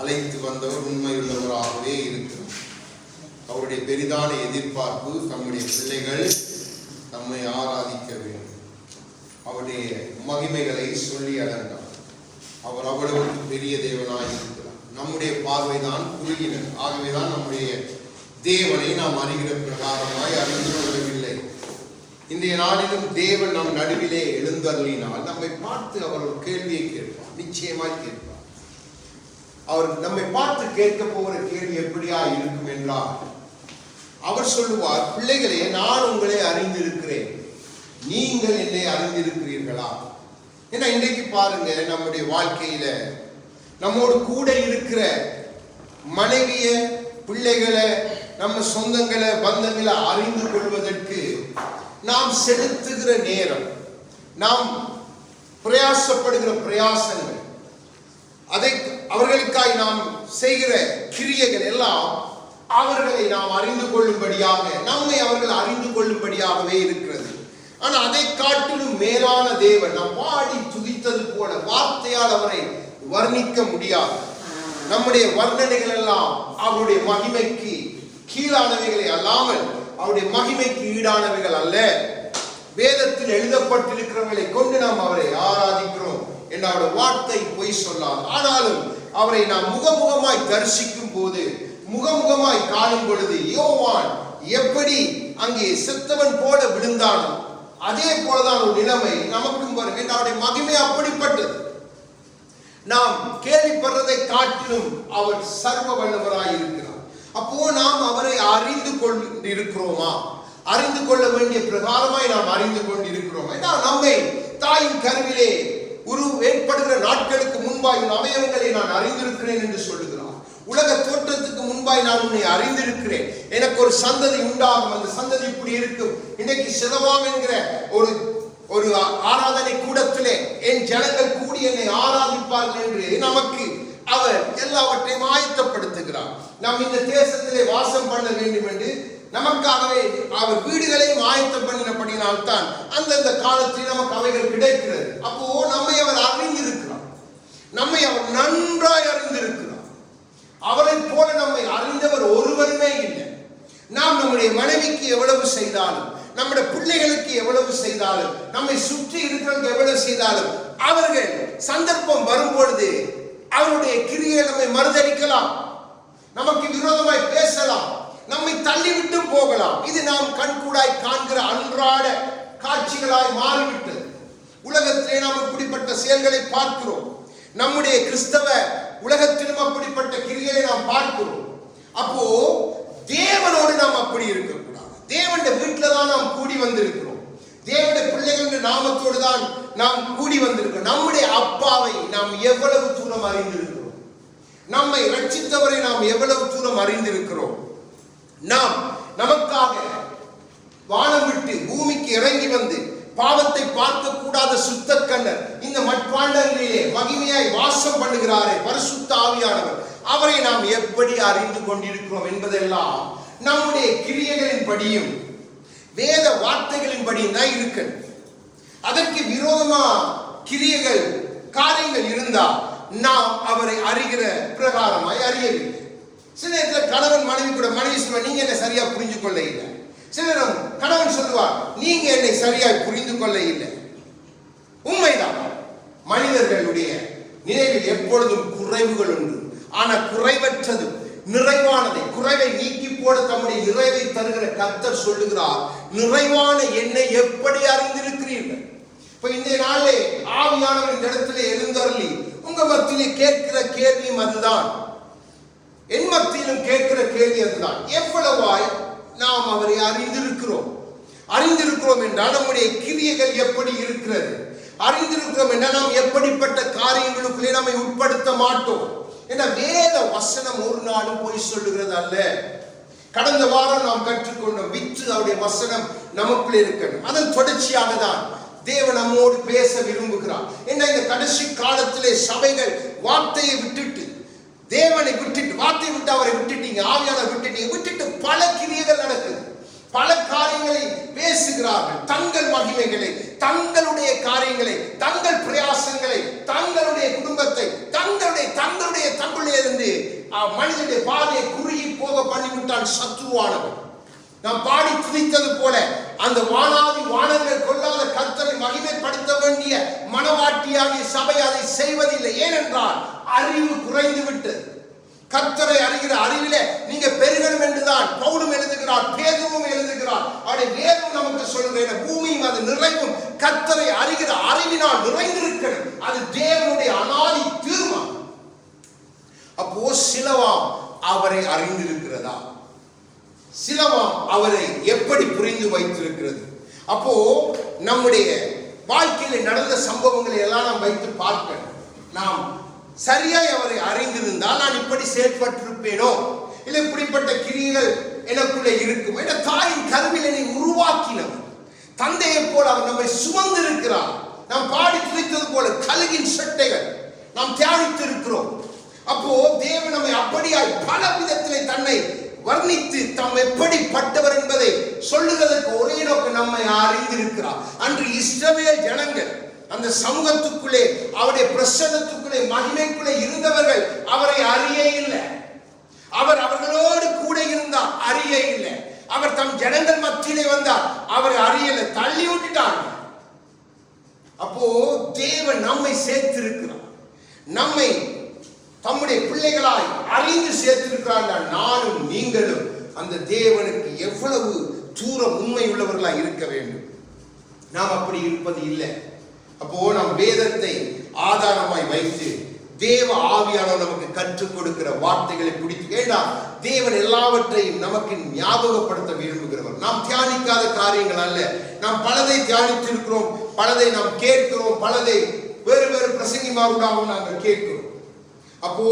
அழைத்து வந்தவர் உண்மையுள்ளவராகவே இருக்கிறார். அவருடைய பெரிதான எதிர்பார்ப்பு தம்முடைய பிள்ளைகள் நம்மை ஆராதிக்க வேண்டும். அவருடைய மகிமைகளை சொல்லி அடங்கார். அவர் அவ்வளவு பெரிய தேவனாய் இருக்கிறார். நம்முடைய பார்வைதான் குறுகினது. ஆகவேதான் நம்முடைய தேவனை நாம் அறிகிற பிரகாரமாய் அறிந்து கொள்ளவில்லை. இன்றைய நாளிலும் தேவன் நம் நடுவிலே எழுந்தருளினால் நம்மை பார்த்து அவர் ஒரு கேள்வியை கேட்பார். நிச்சயமாய் கேட்பார். அவர் நம்மை பார்த்து கேட்க போகிற கேள்வி எப்படியா இருக்கும் என்றால், அவர் சொல்லுவார், பிள்ளைகளே, நான் உங்களை அறிந்திருக்கிறேன், நீங்கள் என்னை அறிந்திருக்கிறீர்களா? ஏன்னா இன்றைக்கு பாருங்க, நம்முடைய வாழ்க்கையில நம்மோடு கூட இருக்கிற மனைவிய, பிள்ளைகளை, நம்ம சொந்தங்களை, பந்தங்களை அறிந்து கொள்வதற்கு நாம் செலுத்துகிற நேரம், நாம் பிரயாசப்படுகிற பிரயாசங்கள், அதை அவர்களுக்காய் நாம் செய்கிற கிரியைகள் எல்லாம் அவர்களை நாம் அறிந்து கொள்ளும்படியாக, நம்மை அவர்கள் அறிந்து கொள்ளும்படியாகவே இருக்கிறது. ஆனால் அதை காட்டிலும் மேலான தேவன், நாம் பாடி துதித்தது போல வார்த்தையால் அவரை வர்ணிக்க முடியாது. நம்முடைய வர்ணனைகள் எல்லாம் அவருடைய மகிமைக்கு கீழானவைகளை அல்லாமல் அவருடைய மகிமைக்கு ஈடானவைகள் அல்ல. வேதத்தில் எழுதப்பட்டிருக்கிறவர்களை கொண்டு நாம் அவரை ஆராதிக்கிறோம் என்ற அவருடைய வார்த்தை பொய் சொல்லாது. ஆனாலும் அவரை நாம் முகமுகமாய் தரிசிக்கும் போது, முகமுகமாய் காணும் பொழுது, யோவான் எப்படி அங்கே செத்தவன் போல விழுந்தானோ அதே போலதான் ஒரு நிலைமை நமக்கும் வரும். அவருடைய மகிமை அப்படிப்பட்டது. நாம் கேள்விப்படுறதை காட்டிலும் அவர் சர்வ வல்லவராய் இருக்கிறார். அப்போ நாம் அவரை அறிந்து கொண்டிருக்கிறோமா? அறிந்து கொள்ள வேண்டிய பிரகாரமாய் நாம் அறிந்து கொண்டிருக்கிறோம். நம்மை தாயின் கருவிலே ஏற்படுகிற நாட்களுக்கு முன்பாய் அவயவங்களை நான் அறிந்திருக்கிறேன் என்று சொல்லுகிறார். உலக தோற்றத்துக்கு முன்பாய் நான் உன்னை அறிந்திருக்கிறேன், எனக்கு ஒரு சந்ததி உண்டாகும், அந்த சந்ததி இப்படி இருக்கும். இன்னைக்கு சிலவாம் என்கிற ஒரு ஆராதனை கூடத்திலே என் ஜனங்கள் கூடி என்னை ஆராதிப்பார்கள் என்று நமக்கு அவர் எல்லாவற்றையும் ஆயத்தப்படுத்துகிறார். நாம் இந்த தேசத்திலே வாசம் பண்ண வேண்டும் என்று நமக்காகவே அவர் வீடுகளையும் ஆயத்தம் பண்ணினபடினால்தான் அந்தந்த காலத்தில் நமக்கு அவைகள் கிடைக்கிறது. அப்போ நம்மை அவர் அறிந்திருக்கிறார், நம்மை அவர் நன்றாய் அறிந்திருக்கிறார். அவரை போல நம்மை அறிந்தவர் ஒருவருமே இல்லை. நாம் நம்முடைய மனைவிக்கு எவ்வளவு செய்தாலும், நம்முடைய பிள்ளைகளுக்கு எவ்வளவு செய்தாலும், நம்மை சுற்றி இருக்கிறவங்க எவ்வளவு செய்தாலும், அவர்கள் சந்தர்ப்பம் வரும்பொழுது அவருடைய கிரியை நம்மை மறுதளிக்கலாம், நமக்கு விரோதமாய் பேசலாம், நம்மை தள்ளிவிட்டு போகலாம். இது நாம் கண்கூடாய் காண்கிற அன்றாட காட்சிகளாய் மாறிவிட்டது. உலகத்திலே நாம் இப்படிப்பட்ட செயல்களை பார்க்கிறோம். நம்முடைய கிறிஸ்தவ உலகத்திலும் அப்படிப்பட்ட கிரியை நாம் பார்க்கிறோம். அப்போ தேவனோடு நாம் அப்படி இருக்கக்கூடாது. தேவனுடைய வீட்டில தான் நாம் கூடி வந்திருக்கிறோம். தேவனுடைய பிள்ளைகள் நாமத்தோடு தான் நாம் கூடி வந்திருக்கிறோம். நம்முடைய அப்பாவை நாம் எவ்வளவு தூரம் அறிந்திருக்கிறோம், நம்மை ரட்சித்தவரை நாம் எவ்வளவு தூரம் அறிந்திருக்கிறோம். நாம் நமக்காக வானம் விட்டு பூமிக்கு இறங்கி வந்து பாவத்தை பார்க்க கூடாத சுத்த கண்ணர் இந்த மட்பாண்டங்களிலே மகிமையாய் வாசம் பண்ணுகிறாரே பரிசுத்த ஆவியானவர், அவரை நாம் எப்படி அறிந்து கொண்டிருக்கிறோம் என்பதெல்லாம் நம்முடைய கிரியைகளின் படியும் வேத வார்த்தைகளின் படியும் தான் இருக்கு. அதற்கு விரோதமா கிரியைகள் காரியங்கள் இருந்தால் நாம் அவரை அறிகிற பிரகாரமாய் அறியவில்லை. சில நேரத்தில் கணவன் மனைவி கூட, மனைவி சொல்லுவார், நீங்க என்ன சரியா புரிஞ்சு கொள்ள இல்லை. சிலரும் கணவன் சொல்லுவார், நீங்க என்னை சரியாய் புரிந்து கொள்ள இல்லை. உண்மைதான், மனிதர்களுடைய நினைவில் எப்பொழுதும் குறைவுகள் உண்டு. ஆனா குறைவற்றது நிறைவானதை, குறைவை நீக்கி போட தம்முடைய நிறைவை தருகிற கர்த்தர் சொல்லுகிறார், நிறைவான என்னை எப்படி அறிந்திருக்கிறீர்கள். இப்ப இந்த நாளே ஆவியானவர் இந்த இடத்திலே எழுந்தருளி உங்க மத்தியிலே கேட்கிற கேள்வியும் அதுதான், என் மத்தியிலும் கேட்கிற கேள்வி அதுதான். எவ்வளவாய் நாம் அவரை அறிந்திருக்கிறோம்? அறிந்திருக்கிறோம் என்றால் நம்முடைய கிரியைகள் எப்படி இருக்கிறது? அறிந்திருக்கிறோம் என்றால் நாம் எப்படிப்பட்ட காரியங்களுக்குள்ளே நம்மை உட்படுத்த மாட்டோம். ஏன்னா வேத வசனம் ஒரு நாளும் போய் சொல்லுகிறது அல்ல. கடந்த வாரம் நாம் கற்றுக்கொண்டோம், விற்று அவருடைய வசனம் நமக்குள்ளே இருக்கணும். அதன் தொடர்ச்சியாக தான் தேவன் நம்மோடு பேச விரும்புகிறார். என்ன, இந்த கடைசி காலத்திலே சபைகள் வார்த்தையை விட்டுட்டு, தேவனை விட்டுட்டு, வார்த்தையை விட்டு அவரை விட்டுட்டீங்க, ஆவியானவரை விட்டுட்டீங்க, விட்டுட்டு பல கிரியைகள் நடக்குது. பல காரியங்களை பேசுகிறார்கள். தங்கள் மகிமைகளை, தங்களுடைய காரியங்களை, தங்கள் பிரயாசங்களை, தங்களுடைய குடும்பத்தை, தங்களுடைய இருந்து மனிதனுடைய பாதையை குறுகி போக பண்ணிவிட்டான் சத்துருவானவன். நாம் பாடி துதித்தது போல அந்த வானாதி வானங்கள் கொள்ளாத கர்த்தரை மகிமைப்படுத்த வேண்டிய மனவாட்டியாகிய சபை அதை செய்வதில்லை. ஏனென்றால் அறிவு குறைந்து விட்டது. கர்த்தரை அறிகிற அறிவிலே நீங்க பெருகணும் என்றுதான் பவுலும் எழுதுகிறார், பேதுருவும் எழுதுகிறார். அவருடைய வேதம் நமக்கு சொல்லுகிற பூமியும் அது நிறைவும் கர்த்தரை அறிகிற அறிவினால் நிறைந்திருக்கணும். அது தேவனுடைய அனாதி தீர்மானம். அப்போ சிலவாம் அவரை அறிந்திருக்கிறதா? சிலவாம் அவரை எப்படி புரிந்து வைத்திருக்கிறது? அப்போ நம்முடைய வாழ்க்கையில் நடந்த சம்பவங்களை எல்லாம் நாம் வைத்து பார்க்கணும். நாம் சரியாய் அவரை அறிந்திருந்தால் நான் இப்படி செயல்பட்டிருப்பேனோ, இல்லை இப்படிப்பட்ட கிரியைகள் எனக்குள்ளே இருக்கும். என்ற தாயின் கருவில் என்னை உருவாக்கினவர் தந்தையை போல அவர் நம்மை சுமந்திருக்கிறார். நாம் பாடி துதித்தது போல கழுகின் சட்டைகள் நாம் தியானித்து இருக்கிறோம். அப்போ தேவன் நம்மை அப்படியாய் பல விதத்திலே தன்னை வர்ணித்து தாம் எப்படிப்பட்டவர் என்பதை சொல்லுவதற்கு ஒரே நோக்கம் நம்மை அறிந்திருக்கிறார். அன்று இஸ்ரவேல் ஜனங்கள் அந்த சமூகத்துக்குள்ளே அவருடைய பிரசன்னத்துக்குள்ளே மகிமைக்குள்ளே இருந்தவர்கள் அவரை அறிய இல்லை. அவர் அவர்களோடு கூட இருந்தார், அறிய இல்லை. அவர் தம் ஜனங்கள் மத்தியிலே வந்தார், அவரை அறியல, தள்ளி விட்டுட்டாங்க. அப்போ தேவன் நம்மை சேர்த்திருக்கிறார், நம்மை தம்முடைய பிள்ளைகளாய் அறிந்து சேர்த்திருக்கிறார்கள். நானும் நீங்களும் அந்த தேவனுக்கு எவ்வளவு தூரம் உண்மை உள்ளவர்களாய் இருக்க வேண்டும். நாம் அப்படி இருப்பது இல்லை. அப்போ நாம் வேதத்தை ஆதாரமாய் வைத்து தேவ ஆவியானவர் நமக்கு கற்றுக் கொடுக்கிற வார்த்தைகளை பிடித்து வேண்டாம். தேவன் எல்லாவற்றையும் நமக்கு ஞாபகப்படுத்த விரும்புகிறவர். நாம் தியானிக்காத காரியங்கள் அல்ல. நாம் பலதை தியானித்திருக்கிறோம், பலதை நாம் கேட்கிறோம், பலதை வேறு வேறு பிரசங்கிமாருடாகவும் நாங்கள் கேட்கிறோம். அப்போ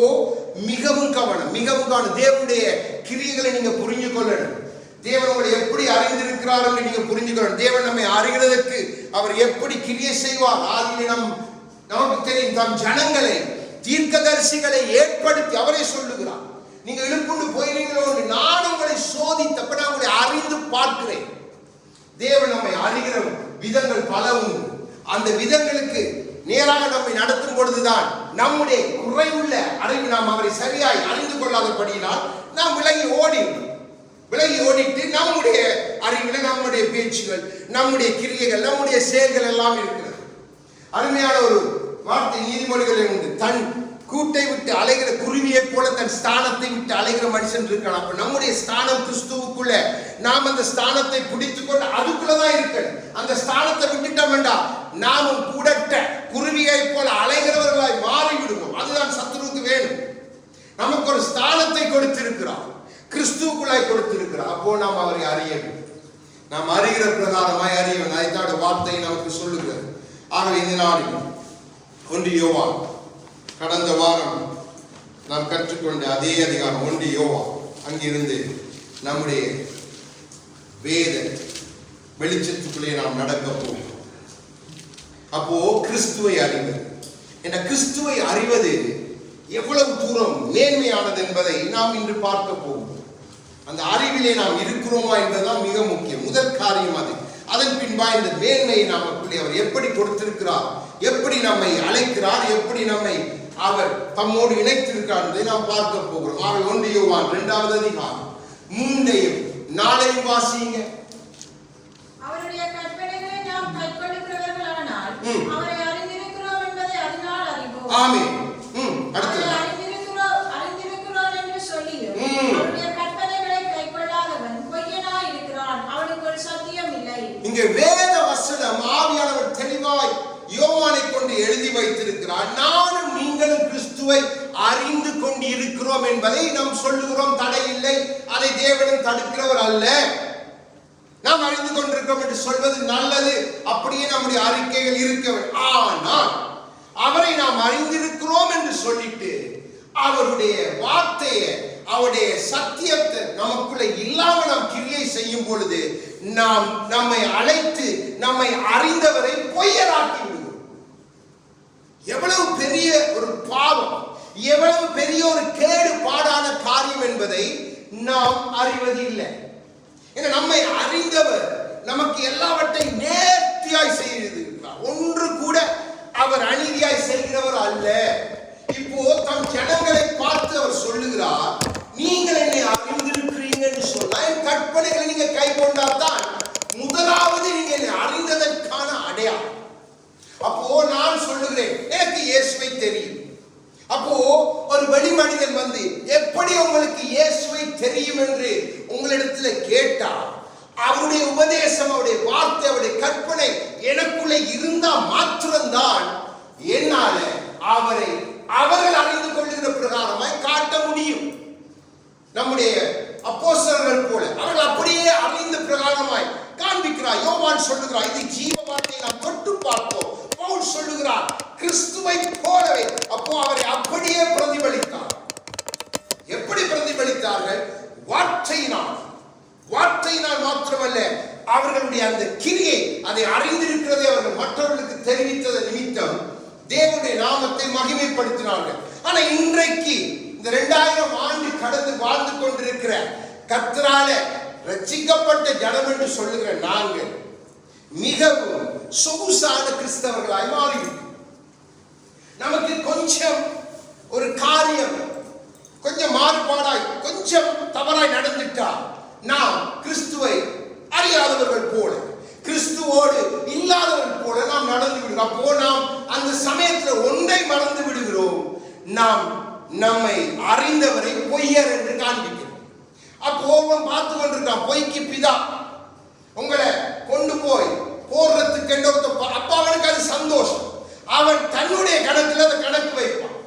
மிகவும் கவனம், மிகவும் கவனம். தேவனுடைய கிரியைகளை நீங்க புரிஞ்சு கொள்ளணும். தேவன் உங்களை எப்படி அறிந்திருக்கிறார் என்று நீங்க புரிஞ்சுக்கணும். தேவன் நம்மை அறிகிறதற்கு அவர் எப்படி கிரியை செய்வார். ஆதியிலே நமக்கு தெரியும், தம் ஜனங்களை தீர்க்கதரிசிகளை ஏற்படுத்தி அவரை சொல்லுகிறார். நீங்க இழுப்புண்டு போயிருங்களோ, நான் உங்களை சோதித்தப்ப நான் உங்களை அறிந்து பார்க்கிறேன். தேவன் நம்மை அறிகிற விதங்கள் பல உண்டு. அந்த விதங்களுக்கு நேராக நம்மை நடத்தும் பொழுதுதான் நம்முடைய குறைவுள்ள அறிவு நாம் அவரை சரியாய் அறிந்து கொள்ளாதபடியினால் நாம் விலகி ஓடிட்டு நம்முடைய அறிவுல நம்முடைய பேச்சுகள், நம்முடைய கிரியைகள், நம்முடைய செயல்கள் எல்லாம் இருக்கிறது. அருமையான ஒரு வார்த்தை நீதிமொழிகளில் உண்டு. தன் கூட்டை விட்டு அலைகிற குருவியை போல தன் ஸ்தானத்தை விட்டு அலைகிற மனுஷன் இருக்கலாம். அப்ப நம்முடைய ஸ்தானம் கிறிஸ்துவுக்குள்ள, நாம் அந்த ஸ்தானத்தை பிடித்துக் கொண்டு அதுக்குள்ளதான் இருக்கணும். அந்த ஸ்தானத்தை விட்டுட்டோம் வேண்டாம், நாமும் கூடட்ட குருவியை போல அலைகிறவர்களாய் மாறிவிடுவோம். அதுதான் சத்துருவுக்கு வேணும். நமக்கு ஒரு ஸ்தானத்தை கொடுத்திருக்கிறார், கிறிஸ்துவுக்குள்ளாய் கொடுத்திருக்கிறார். அப்போ நாம் அவரை அறிய வேண்டும். நாம் அறிகிற பிரகாரமாய் அறிய வேண்டும். அதைத்தான் வார்த்தை நமக்கு சொல்லுகிறது. ஆகவே இந்த நாளில் 1 யோவான், கடந்த வாரம் நாம் கற்றுக்கொண்ட அதே அதிகாரம் 1 யோவான், அங்கிருந்து நம்முடைய வேத வெளிச்சத்துக்குள்ளே நாம் நடக்க போகிறோம். அப்போ கிறிஸ்துவை அறிவது, என்ற கிறிஸ்துவை அறிவது எவ்வளவு தூரம் மேன்மையானது என்பதை நாம் இன்று பார்க்க போகிறோம். அந்த அறிவிலே நாம் இருக்கிறோமா என்பதுதான் மிக முக்கியம். முதல் காரியம் அது. அதன் பின்பா இந்த மேன்மையை நமக்குள்ளே அவர் எப்படி கொடுத்திருக்கிறார், எப்படி நம்மை அழைக்கிறார், எப்படி நம்மை அவர் தம்மோடு இணைத்திருக்கிறார் என்பதை நாம் பார்க்க போகிறோம். 1 யோவான் 2வது அதிகாரம் 3 4 வாசிங்க. அவருடைய கற்பனைகளை நாம் கைக்கொள்ளுகிறவர்களானால் அவரை அறிந்திருக்கிறோம் என்பதை அதனால் அறிவோம். ஆமென். அடுத்து அறிந்திருக்கிறோம் என்று சொல்லியும் அவருடைய கற்பனைகளை கைக்கொள்ளாதவன் பொய்யனாய் இருக்கிறான், அவனுக்கு ஒரு சத்தியம் இல்லை. இங்கே வேத வசனம் ஆவியானவர் தெளிவாய் யோவானை கொண்டு எழுதி வைத்திருக்கிறார். நானும் நீங்களும் கிறிஸ்துவை அறிந்து கொண்டு இருக்கிறோம் என்பதை நாம் சொல்லுகிறோம், தடை இல்லை. அதை தேவனும் தடுக்கிறவர் அல்ல. நாம் அறிந்து கொண்டிருக்கிறோம் என்று சொல்வது நல்லது, அப்படியே நம்முடைய அறிக்கைகள் இருக்க வேண்டும். ஆனால் அவரை நாம் அறிந்திருக்கிறோம் என்று சொல்லிட்டு அவருடைய வார்த்தையை, அவருடைய சத்தியத்தை நமக்குள்ள இல்லாம நாம் கிரியை செய்யும் பொழுது நாம் நம்மை அழைத்து நம்மை அறிந்தவரை பொய்யராக்கி விடுவோம். எவ்வளவு பெரிய ஒரு பாவம், எவ்வளவு பெரிய ஒரு கேடு பாடான காரியம் என்பதை நாம் அறிவது இல்லை. நம்மை அறிந்தவர் நமக்கு எல்லாவற்றையும் நேர்த்தியாய் செய்திருக்கிறார். ஒன்று கூட அவர் அநீதியாய் செய்கிறவர் அல்ல. இப்போ தம் ஜனங்களை பார்த்து அவர் சொல்லுகிறார், சொல்லுகிறேன், எனக்கு இயேசுவை தெரியும். அப்போ ஒரு வெளி மனிதன் வந்து எப்படி உங்களுக்கு இயேசுவை தெரியும் என்று உங்களிடத்துல கேட்டால், அவருடைய உபதேசம், அவருடைய வார்த்தை, அவருடைய கற்பனை எனக்குள்ளே இருந்தா மாத்திரம்தான் என்னால அவர்கள் அறிந்து கொள்ளுகிற பிரகாரமாய் காட்ட முடியும். நம்முடைய அப்போஸ்தலர்கள் போல அவர்கள் அப்படியே அறிந்த பிரகாரமாய் காண்பிக்கிறார். யோவான் சொல்லுகிறார், இது ஜீவ வார்த்தையை நாம் தொட்டு பார்ப்போம். பவுல் சொல்லுகிறார், கிறிஸ்துவை போலவே. அப்போ அவரை அப்படியே பிரதிபலித்தார். எப்படி பிரதிபலித்தார்கள்? வார்த்தையினால் மாத்திரமல்ல, அவர்களுடைய அந்த கிரியை, அதை அறிந்திருக்கிறதை அவர்கள் மற்றவர்களுக்கு தெரிவித்தது நிமித்தம் தேவனுடைய நாமத்தை மகிமைப்படுத்தினார்கள். ஆனா இன்றைக்கு இந்த 2000 ஆண்டு கடந்து வாழ்ந்து கொண்டிருக்கிற கர்த்தரால ரட்சிக்கப்பட்ட ஜனம் என்று சொல்லுகிற நாங்கள் மிகவும் சொகுசான கிறிஸ்தவர்களாய் மாறிவிட்டோம். நமக்கு கொஞ்சம் ஒரு காரியம் கொஞ்சம் மாறுபாடாய், கொஞ்சம் தவறாய் நடந்துட்டா நாம் கிறிஸ்துவை அறியாதவர்கள் போல, கிறிஸ்துவோடு இல்லாதவர்கள் போல நாம் நடந்து விடுகிறோம். அப்போ நாம் அந்த சமயத்துல ஒன்றை மறந்து விடுகிறோம், நாம் நம்மை அறிந்தவரை பொய்யர் என்று காண்பிக்கிறோம். அப்போ ஒருவன் பார்த்து கொண்டிருக்கான், பொய்க்கு பிதா உங்களை கொண்டு போய் போடுறதுக்கு அப்ப அவனுக்கு அது சந்தோஷம். அவன் தன்னுடைய கணக்குல அந்த கணக்கு வைப்பான்.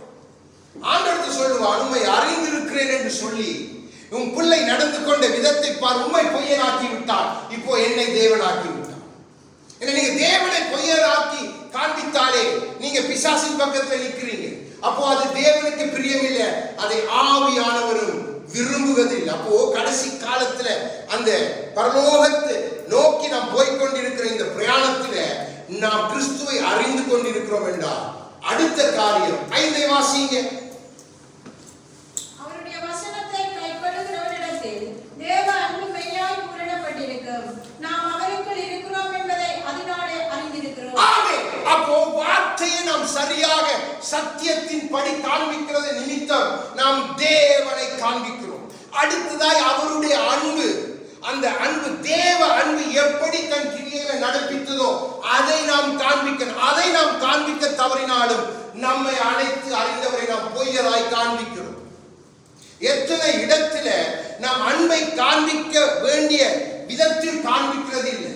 ஆண்டவருக்கு சொல்லுவான், உண்மை அறிந்திருக்கிறேன் என்று சொல்லி உன் பிள்ளை நடந்து கொண்ட விதத்தை பார், உண்மை பொய்யனாக்கி விட்டான், இப்போ என்னை தேவனாக்கி விட்டான். நீங்க தேவனை பொய்யனாக்கி காண்பித்தாலே நீங்க பிசாசின் பக்கத்துல நிற்கிறீங்க. அப்போ அது தேவனுக்கு பிரியமில்லை, அதை ஆவியானவரும் விரும்புவதில்லை. அப்போ கடைசி காலத்துல அந்த பரலோகத்தை நோக்கி நாம் போய்கொண்டிருக்கிற இந்த பிரயாணத்துல நாம் கிறிஸ்துவை அறிந்து கொண்டிருக்கிறோம் என்றால் அடுத்த காரியம் 5 வாசிங்க. அவருடைய வசனத்தை கைக்கொள்ளுகிறவரிடத்தில் தேவ அன்பு மெய்யாய் பூரணப்பட்டிருக்கும், நாம் அவருக்குள் இருக்கிறோம் என்பதை அதனாலே அறிந்திருக்கிறோம். ஆமென். அப்போ வார்த்தையை நாம் சரியாக சத்தியத்தின் படி காண்பிக்கிறது நிமித்தம் நாம் தேவனை காண்பிக்கிறோம். அடுத்ததாய் அவருடைய அன்பு, அந்த அன்பு, தேவ அன்பு எப்படி தன் கிரியைகளை நடப்பித்ததோ அதை நாம் காண்பிக்கணும். அதை நாம் காண்பிக்க தவறினாலும் நம்மை அழைத்து அறிந்தவரை நாம் பொய்யராய் காண்பிக்கிறோம். எத்தனை இடத்துல நாம் அன்பை காண்பிக்க வேண்டிய விதத்தில் காண்பிக்கிறது இல்லை.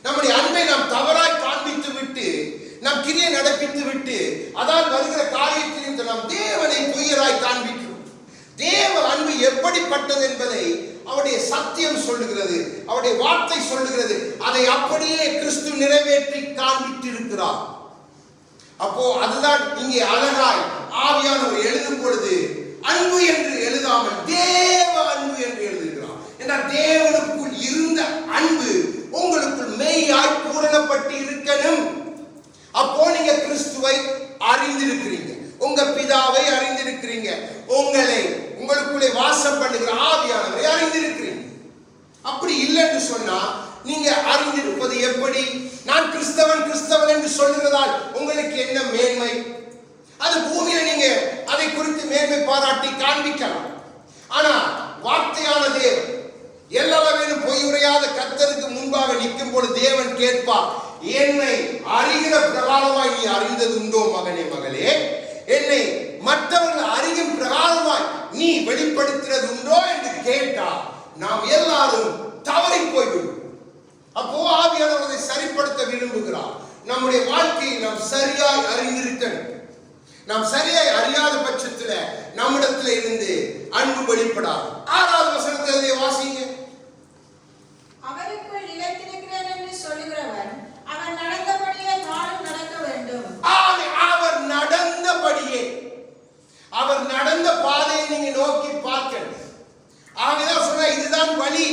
நம்முடைய அன்பை நாம் தவறாய் காண்பித்து விட்டு, நாம் கிரியை நடப்பித்து விட்டு, அதால் வருகிற காரியத்தில் நாம் தேவனை பொய்யராய் காண்பிக்கிறோம். தேவ அன்பு எப்படிப்பட்டது என்பதை அவருடைய சத்தியம் சொல்லுகிறது, அவருடைய வார்த்தை சொல்லுகிறது. அதை அப்படியே கிறிஸ்து நிறைவேற்றி காண்பித்திருக்கிறார். அப்போ அதுதான் இங்கே அழகாய் ஆவியானவர் எழுதும் பொழுது அன்பு என்று எழுதாமல் தேவ அன்பு என்று எழுதுகிறார். என்றால் தேவனுக்குள் இருந்த அன்பு உங்களுக்குள் மெய்யாய் பூரணப்பட்டு இருக்கணும். அப்போ நீங்க கிறிஸ்துவை அறிந்திருக்கிறீங்க, உங்க பிதாவை அறிந்திருக்கிறீங்க, உங்களுக்குள்ளே வாசம் பண்ணுகிற ஆவியானவரை அறிந்திருக்கிறீங்க. அப்படி இல்லைன்னு சொன்னா நீங்க அறிந்திருப்பது எப்படி? நான் கிறிஸ்தவன் என்று சொல்லுகிறதால் உங்களுக்கு என்ன மேன்மை? அது பூமியில நீங்க அதை குறித்து மேன்மை பாராட்டி காண்பிக்கலாம். ஆனா வார்த்தையான தேவன், எல்லாரும் பொய் உரையாத கர்த்தருக்கு முன்பாக நிற்கும் பொழுது தேவன் கேட்பார், என்னை அறிகிற பிரகாரமாய் நீ அறிந்தது உண்டோ மகனே மகளே? என்னை மற்றவர்கள் அறியும் பிரகாரமாய் நீ வெளிப்படுத்துறது உண்டோ என்று கேட்டால் நாம் எல்லாரும் தவறி போய்விடும். அப்போ ஆவியானவர் அதை சரிப்படுத்த விரும்புகிறார். நம்முடைய வாழ்க்கையை நாம் சரியாய் அறிந்திருக்கணும். நாம் சரியாய் அறியாத பட்சத்தில் நம்மிடத்தில் இருந்து அன்பு வெளிப்படாது. 6வது வசனத்தை வாசிங்க. அவருக்குள் நிலைத்திருக்கிறேன் என்று சொல்லுகிறவன் அவன் நடந்தபடியே தானும் நடக்க வேண்டும். அவர் நடந்தபடியே, அவர் நடந்த பாதையை நீங்க நோக்கி பார்க்கணும். ஆகதான் சொன்ன, இதுதான் வழி,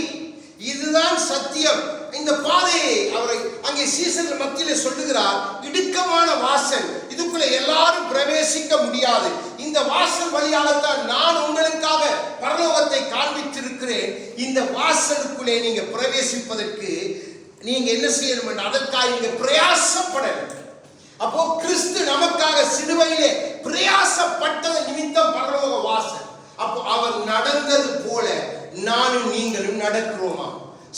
இதுதான் சத்தியம். இந்த பாதையை அவரை அங்கே சீசர்கள் மத்தியிலே சொல்லுகிறார், இடுக்கமான வாசல், இதுக்குள்ள எல்லாரும் பிரவேசிக்க முடியாது. இந்த வாசல் வழியாகத்தான் நான் உங்களுக்காக பரலோகத்தை காண்பித்திருக்கிறேன். இந்த வாசலுக்குள்ளே நீங்க பிரவேசிப்பதற்கு நீங்க என்ன செய்யணும்? அதற்காக நீங்க பிரயாசப்படணும். அப்போ கிறிஸ்து நமக்காக சிலுவையிலே பிரயாசப்பட்டது நிமித்தம் பரலோக வாசல். அப்போ அவர் நடந்தது போல நானும் நீங்களும் நடக்கிறோமா?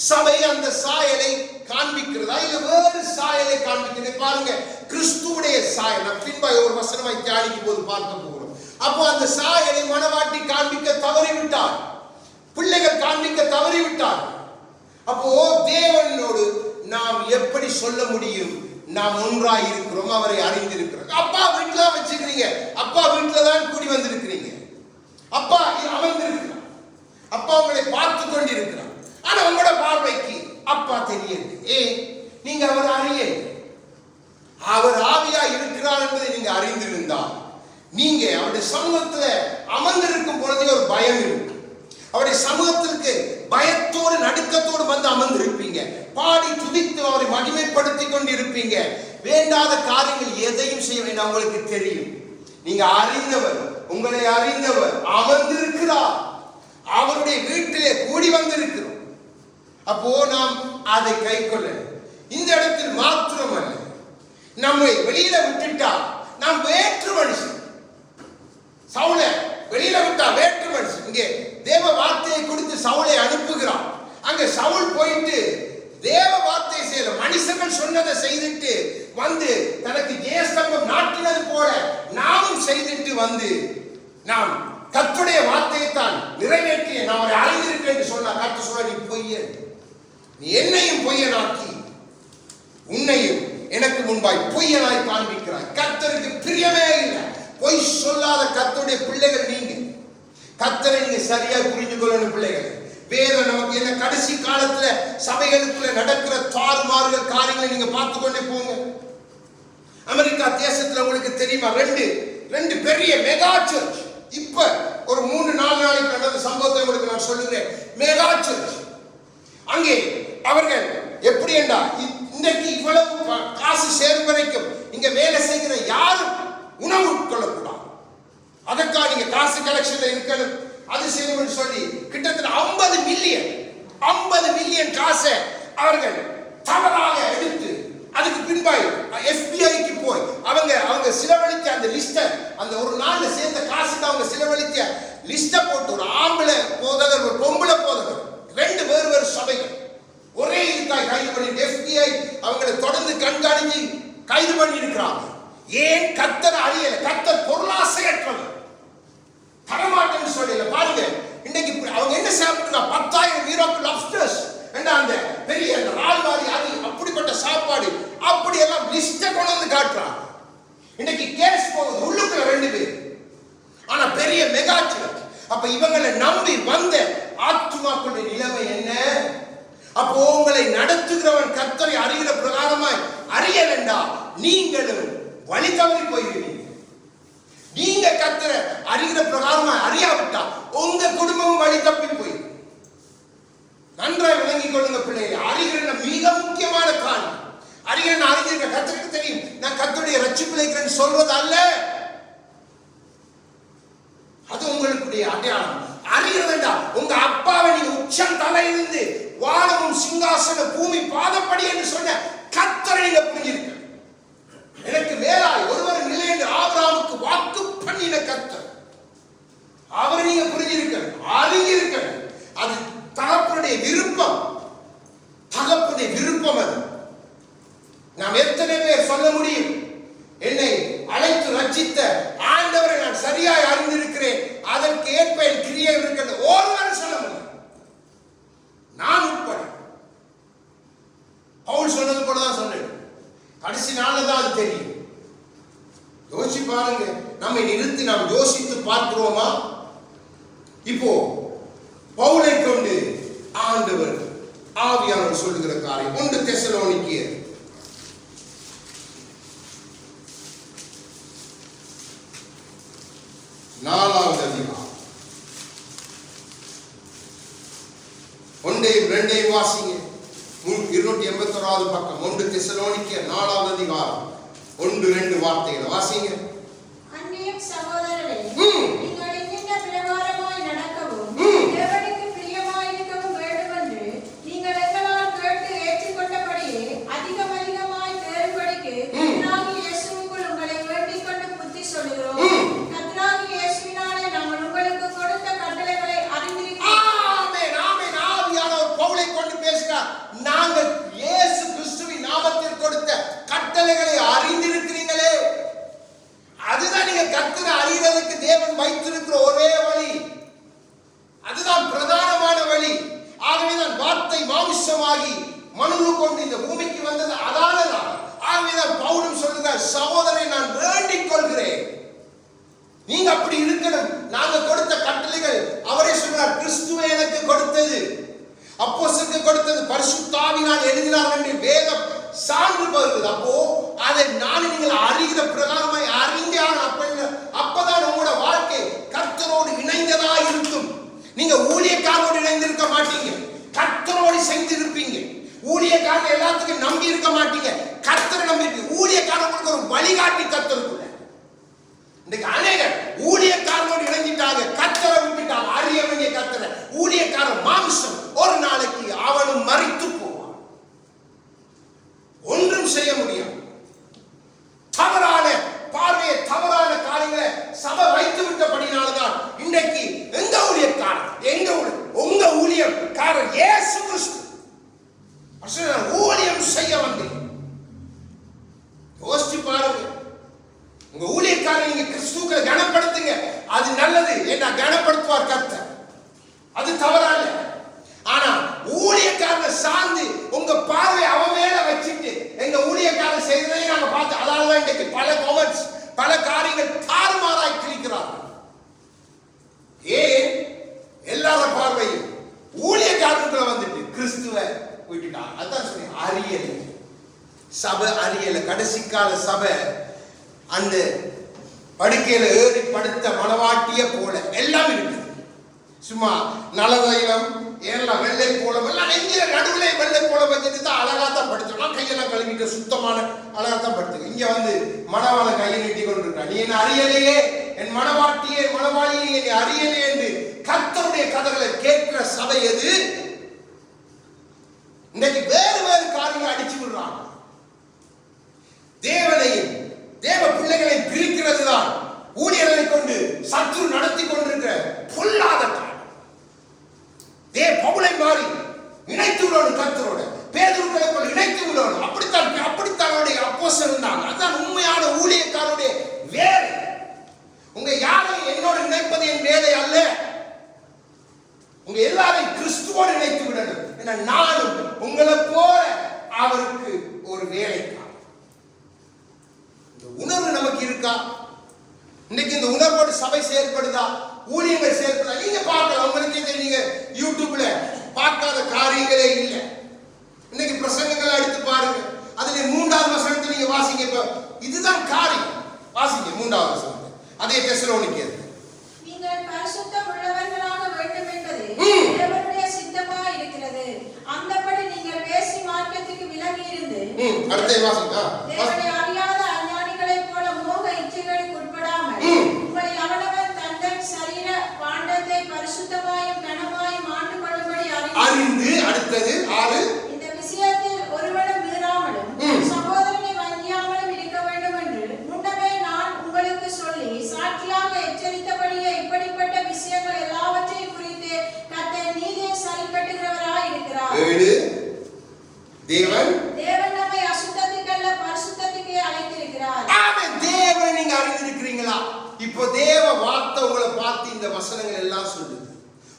சபை அந்த சாயலை காண்பிக்கிறதா இல்ல வேறு சாயலை காண்பிக்கிறது? பாருங்க, கிறிஸ்துவுடைய சாயல். நாம் பின்பாய் ஒரு வசனமாய் தியானிக்கும் போது பார்க்க போகிறோம். அப்போ அந்த சாயலை மணவாட்டி காண்பிக்க தவறிவிட்டார், பிள்ளைகள் காண்பிக்க தவறிவிட்டார். அப்போ தேவனோடு நாம் எப்படி சொல்ல முடியும்? நாம் ஒன்றாய் இருக்கிறோம், அவரை அறிந்திருக்கிறோம். அப்பா வீட்டுல வச்சுக்கிறீங்க, அப்பா வீட்டுல தான் கூடி வந்திருக்கிறீங்க, அப்பா அமர்ந்திருக்கிறார், அப்பா உங்களை பார்த்து கொண்டிருக்கிறார். ஆனா உங்களோட பார்வைக்கு அப்பா தெரியல. நீங்க அவர் அறிய, அவர் ஆவியா இருக்கிறார் என்பதை நீங்க அறிந்திருந்தால், நீங்க அவருடைய சமூகத்துல அமர்ந்திருக்கும் பொழுதே ஒரு பயம் இருக்கு. அவருடைய சமூகத்திற்கு பயத்தோடு நடுக்கத்தோடு வந்து அமர்ந்திருப்பீங்க. பாடி துதித்து அவரை மகிமைப்படுத்தி கொண்டிருப்பீங்க. வேண்டாத காரியங்கள் எதையும் செய்ய வேண்டாம். உங்களுக்கு தெரியும், நீங்க அறிந்தவர், உங்களை அறிந்தவர் அமர்ந்திருக்கிறார், அவருடைய வீட்டிலே கூடி வந்திருக்கிறோம். அப்போ நாம் அதை கை கொள்ள. இந்த இடத்தில் மாத்திரமல்ல, நம்மை வெளியில விட்டுட்டா நாம் வேற்று மனுஷன். சவுலை வெளியில விட்டா வேற்று மனுஷன். இங்கே தேவ வார்த்தையை கொடுத்து சவுலை அனுப்புகிறான். அங்க சவுல் போயிட்டு தேவ வார்த்தையை செய்யல, மனுஷர்கள் சொன்னதை செய்துட்டு வந்து தனக்கு ஜெயஸ்தம்பம் நாட்டினது போல நாமும் செய்துட்டு வந்து நாம் கர்த்தருடைய வார்த்தையை தான் நிறைவேற்றிய நான் அவரை அறிந்திருக்கேன் என்று சொன்னா, கர்த்தர் சொல்ல, நீ பொய்யன், நீ என்னையும் பொய்யனாக்கி உன்னையும் எனக்கு முன்பாய் பொய்யனாய் காண்பிக்கிறாய். கர்த்தருக்கு பிரியமே இல்லை. பொய் சொல்லாத கர்த்தருடைய பிள்ளைகள் நீங்க. கர்த்தரை நீங்க சரியா புரிந்து கொள்ளணும் பிள்ளைகள். வேதம் நமக்கு என்ன, கடைசி காலத்துல சபைகளுக்குள்ள நடக்கிற தாறுமாறுகள் காரியங்களை நீங்க பார்த்து கொண்டே போங்க. அமெரிக்கா தேசத்துல உங்களுக்கு தெரியுமா, ரெண்டு பெரிய மெகா சர்ச். இப்ப ஒரு 3-4 நாளைக்கு நடந்த சம்பவத்தை உங்களுக்கு நான் சொல்லுகிறேன். மெகா சர்ச் அங்கே அவர்கள் எப்படி என்றா, இன்றைக்கு இவ்வளவு காசு சேரும் வரைக்கும் இங்க வேலை செய்கிற யாரும் உணவு உட்கொள்ளக்கூடாது. அதற்காக நீங்க காசு கலெக்ஷன்ல இருக்கணும், அது செய்யணும்னு சொல்லி கிட்டத்தட்ட 50 மில்லியன் காசை அவர்கள் தவறாக எடுத்து, அதுக்கு பின்பாய் FBI-க்கு போய் அவங்க செலவழித்த அந்த லிஸ்ட, அந்த ஒரு நாள்ல சேர்ந்த காசுக்கு அவங்க செலவழித்த லிஸ்ட போட்டு, ஒரு ஆம்பளை போதகர், ஒரு பொம்பளை போதகர், 2 வேறு சபைகள் ஒரே இதுக்காக கைது பண்ணி FBI அவங்களை தொடர்ந்து கண்காணித்து கைது பண்ணி இருக்கிறாங்க. ஏன்? கர்த்தர் அறியல, கர்த்தர் பொருளாசையற்றவர், தரமாட்டேன்னு சொல்லல. பாருங்க, இன்னைக்கு அவங்க என்ன சாப்பிட்டுனா 10,000 யூரோப் லாப்ஸ்டர்ஸ் என்ற அந்த பெரிய அந்த ரால்வாரி, அது அப்படிப்பட்ட சாப்பாடு, அப்படி எல்லாம் லிஸ்ட கொண்டு வந்து காட்டுறாங்க. இன்னைக்கு கேஸ் போகுது, உள்ளுக்குள்ள 2 பேர், ஆனா பெரிய மெகா சர்ச். அப்ப இவங்களை நம்பி வந்த ஆத்துமாக்களுடைய நிலைமை என்ன? அப்போ உங்களை நடத்துகிறவன் கர்த்தரை அறிகிற பிரகாரமாய் அறியலண்டா, நீங்களும் வழி தவறி போயிருவீங்க. நீங்க கர்த்தரை அறிகிற பிரகாரமாய் அறியாவிட்டா உங்க குடும்பமும் வழி தப்பி போயிடும். நன்றாய் விளங்கிக் கொள்ளுங்க பிள்ளைகளை. அறிகிற மிக முக்கியமான காரணம், அறிகிற அறிஞர் கர்த்தருக்கு தெரியும், நான் கர்த்தருடைய ரட்சிப்பிழைக்கிறேன்னு சொல்வது அல்ல, அது உங்களுடைய அடையாளம். அறிகிறதா, உங்க அப்பாவை நீங்க உச்சம் தலையிலிருந்து வானமும் சிங்காசன பூமி பாதப்படி என்று சொன்ன கர்த்தரை நீங்க புரிஞ்சிருக்க. எனக்கு மேலாய் ஒருவர் இல்லை என்று ஆபிரகாமுக்கு வாக்கு பண்ணின கர்த்தர், அவரை நீங்க புரிஞ்சிருக்க, அறிஞ்சிருக்க. அது தகப்பனுடைய விருப்பம், தகப்பனுடைய விருப்பம். அது நாம் எத்தனை பேர் சொல்ல முடியும், என்னை அழைத்து ரட்சித்த ஆண்டவரை நான் சரியாய் அறிந்திருக்கிறேன், அதற்கு ஏற்ப என் கிரியை இருக்கிறது ஒருவரும் சொல்ல முடியும், நான் உட்பட. பவுல் சொன்னது போலதான் சொன்னேன், கடைசி நாள்ல தான் அது தெரியும். யோசிச்சு பாருங்க, நம்மை நிறுத்தி நாம் யோசித்து பார்க்கிறோமா? இப்போ பவுலை கொண்டு ஆண்டவர் ஆவியானவர் சொல்லுகிற காரியம் 1 தெசலோனிக்கேயர் 4வது அதிகாரம் 1-2 வாசிங்க. 281வது பக்கம் 1 தெசலோனிக்கேயர் 4வது அதிகாரம் 1-2 வார்த்தைகளை வாசிங்க. அன்னியும் சகோதரரே, நீங்கள் இன்ன பிரகாரமாய் நடக்கவும் தேவனுக்கு பிரியமாயிருக்கவும் வேண்டுமென்று நீங்கள் எங்களால் கேட்டு ஏற்றுக்கொண்டபடியே அதிகமாய் தேறும்படிக்கு கர்த்தராகிய இயேசுவுக்குள் உங்களை வேண்டிக் கொண்டு புத்தி சொல்லுகிறோம். கர்த்தராகிய இயேசுவினாலே நாங்கள் உங்களுக்கு கொடுத்த கட்டளைகளை அறிந்திருக்கிறோம். ஆமென், ஆமென். ஆவியானவர் பவுலை கொண்டு பேசுகிறார். நாங்கள் இயேசு கிறிஸ்துவின் நாமத்தில் கொடுத்த கட்டளைகளை அறிந்திருக்கிறோம். வைத்திருக்கிற ஒரே வழி, அதுதான் பிரதானமான வழி. ஆகவேதான் வார்த்தை மாமிசமாகி மனு கொண்டு இந்த பூமிக்கு வந்தது அதானதான். ஆகவேதான் பவுலும் சொல்லுகிறார், சகோதரரை நான் வேண்டிக் கொள்கிறேன், நீங்க அப்படி இருக்கணும். நாங்க கொடுத்த கட்டளைகள் அவரே சொல்றார், கிறிஸ்துவை எனக்கு கொடுத்தது, அப்போஸ்தலருக்கு கொடுத்தது, பரிசுத்த ஆவியினால் எழுதினார் என்று வேதம் சான்று பகிர்ந்தது. அப்போ அதை நான் நீங்கள் அறிகிற பிரகாரமாய் அறிந்தால் அப்பதான் உங்களோட வாழ்க்கை கர்த்தரோடு இணைந்ததா இருக்கும். நீங்க ஊழியக்காரோடு இணைந்திருக்க மாட்டீங்க, கர்த்தரோடு செய்திருப்பீங்க. ஊழியக்காரர் எல்லாத்துக்கும் நம்பி இருக்க மாட்டீங்க, கர்த்தரை நம்பி இருப்பீங்க. ஊழியக்காரங்களுக்கு ஒரு வழிகாட்டி கர்த்தருக்குள்ள. இன்னைக்கு அநேகர் ஊழியக்காரனோடு இணைஞ்சிட்டாங்க, கர்த்தரை விட்டுட்டாங்க, அறிய வேண்டிய கர்த்தரை. ஊழியக்காரன் மாம்சம், ஒரு நாளைக்கு அவனும் மரித்து போவான், ஒன்றும் செய்ய முடியாது. தவறான பார்வையை, தவறான காரியங்களை சபை வைத்து விட்டபடினால்தான் இன்றைக்கு எங்க ஊழியக்காரன், உங்க ஊழியக்காரர் இயேசு கிறிஸ்து ஊழியம் செய்ய வந்தேன். யோசிச்சு பாருங்க, உங்க ஊழியக்காரர் நீங்க கிறிஸ்துவை கனப்படுத்துங்க, அது நல்லது. ஏன்னா கனப்படுத்துவார் கர்த்தர், அது தவறான. ஆனா ஊழியக்காரனை சார்ந்து உங்க பார்வை அவன் மேல வச்சுட்டு எங்க ஊழியக்காரர் செய்ததை நாங்க பார்த்து, அதனாலதான் இன்றைக்கு பல கமெண்ட்ஸ், பல காரியங்கள் தாறுமாறாய் கிழிக்கிறார்கள். ஏன்? எல்லார பார்வையும் ஊழியக்காரனுக்குள்ள வந்துட்டு கிறிஸ்துவை விட்டுட்டாங்க. அதான் சொல்லி அறியல, சபை அறியல. கடைசி கால சபை அந்த படுக்கையில ஏறி படுத்த மணவாட்டிய போல எல்லாம் இருக்குது. சும்மா நலதைலம் எல்லாம் வெள்ளை கோலம் எல்லாம் நெஞ்சில நடுவுல வெள்ளை கோலம் வச்சுட்டு தான் அழகா தான் படுத்தோம். கையெல்லாம் கழுவிட்டு சுத்தமான அழகா தான் படுத்து. இங்க வந்து மணவாளன் கையை நீட்டி கொண்டு இருக்கா, நீ என்ன அறியலையே, என் மணவாட்டியே மணவாளியே என்னை அறியலையே என்று கர்த்தருடைய கதைகளை கேட்கிற சபை எது? இன்னைக்கு வேறு வேறு காரியங்களை அடிச்சு விடுறாங்க. தேவனையும் தேவ பிள்ளைகளை பிரிக்கிறது தான் ஊழியர்களை கொண்டு சத்துரு நடத்தி கொண்டிருக்கிற பொல்லாத காலம். பவுலை மாறி இணைத்து விடணும், கர்த்தரோட பேதுருக்களை போல இணைத்து விடணும். அப்படித்தான் அப்போஸ்தலர் இருந்தாங்க. அதுதான் உண்மையான ஊழியக்காரருடைய வேலை. உங்க யாரையும் என்னோட இணைப்பது என் வேலை அல்ல, உங்க எல்லாரையும் கிறிஸ்துவோடு இணைத்து விடணும். ஏன்னா நானும் உங்களை போல அவருக்கு ஒரு வேலைக்காரன். இந்த உணர்வு நமக்கு இருக்கா? இன்னைக்கு இந்த உணர்வோடு சபை செயல்படுதா, ஊழியங்கள் செயல்படுதா? நீங்க பார்க்கலாம், உங்களுக்கு நீங்க யூடியூப்ல பார்க்காத காரியங்களே இல்லை. இன்னைக்கு பிரசங்கங்களை எடுத்து பாருங்க, அதுல 3வது வசனத்தை நீங்க வாசிங்க. இப்ப இதுதான் காரியம், வாசிங்க 3வது வசனத்தை. அதே தெசலோனிக்கேயர், நீங்கள் பரிசுத்தம் உள்ளவர்களாக வேண்டும் என்பது தேவனுடைய சித்தமாய் இருக்கிறது. அந்தபடி நீங்கள் வேசி மார்க்கத்துக்கு விலகி இருந்து அடுத்த வாசிங்க. தேவனை அறியாத அஞ்ஞானிகளைப் போல மோக இச்சைகளுக்கு உட்படாமல் உங்களில் அவனவன் தன் சரீர பாண்டத்தை பரிசுத்தமாயும் கனமாயும் ஆண்டு கொள்ளும்படி அறிந்து. அடுத்தது 6, இந்த விஷயத்தில் ஒருவனும் மீறாமலும் சகோதரனை வஞ்சியாமலும் இருக்க வேண்டும் என்று முன்னமே நான் உங்களுக்கு சொல்லி சாட்சியாக எச்சரித்தபடியே இப்படிப்பட்ட விஷயங்கள் எல்லாவற்றையும் குறித்து கர்த்தர் நீதியை சரிக்கட்டுகிறவராய் இருக்கிறார். 7, தேவன் நம்மை அசுத்தத்துக்கு அல்ல பரிசுத்தத்துக்கே அழைத்திருக்கிறார். ஆமென். தேவனை நீங்க அறிந்திருக்கிறீங்களா? இப்போ தேவ வார்த்தை உங்களை பார்த்து இந்த வசனங்கள் எல்லாம் சொல்லுது.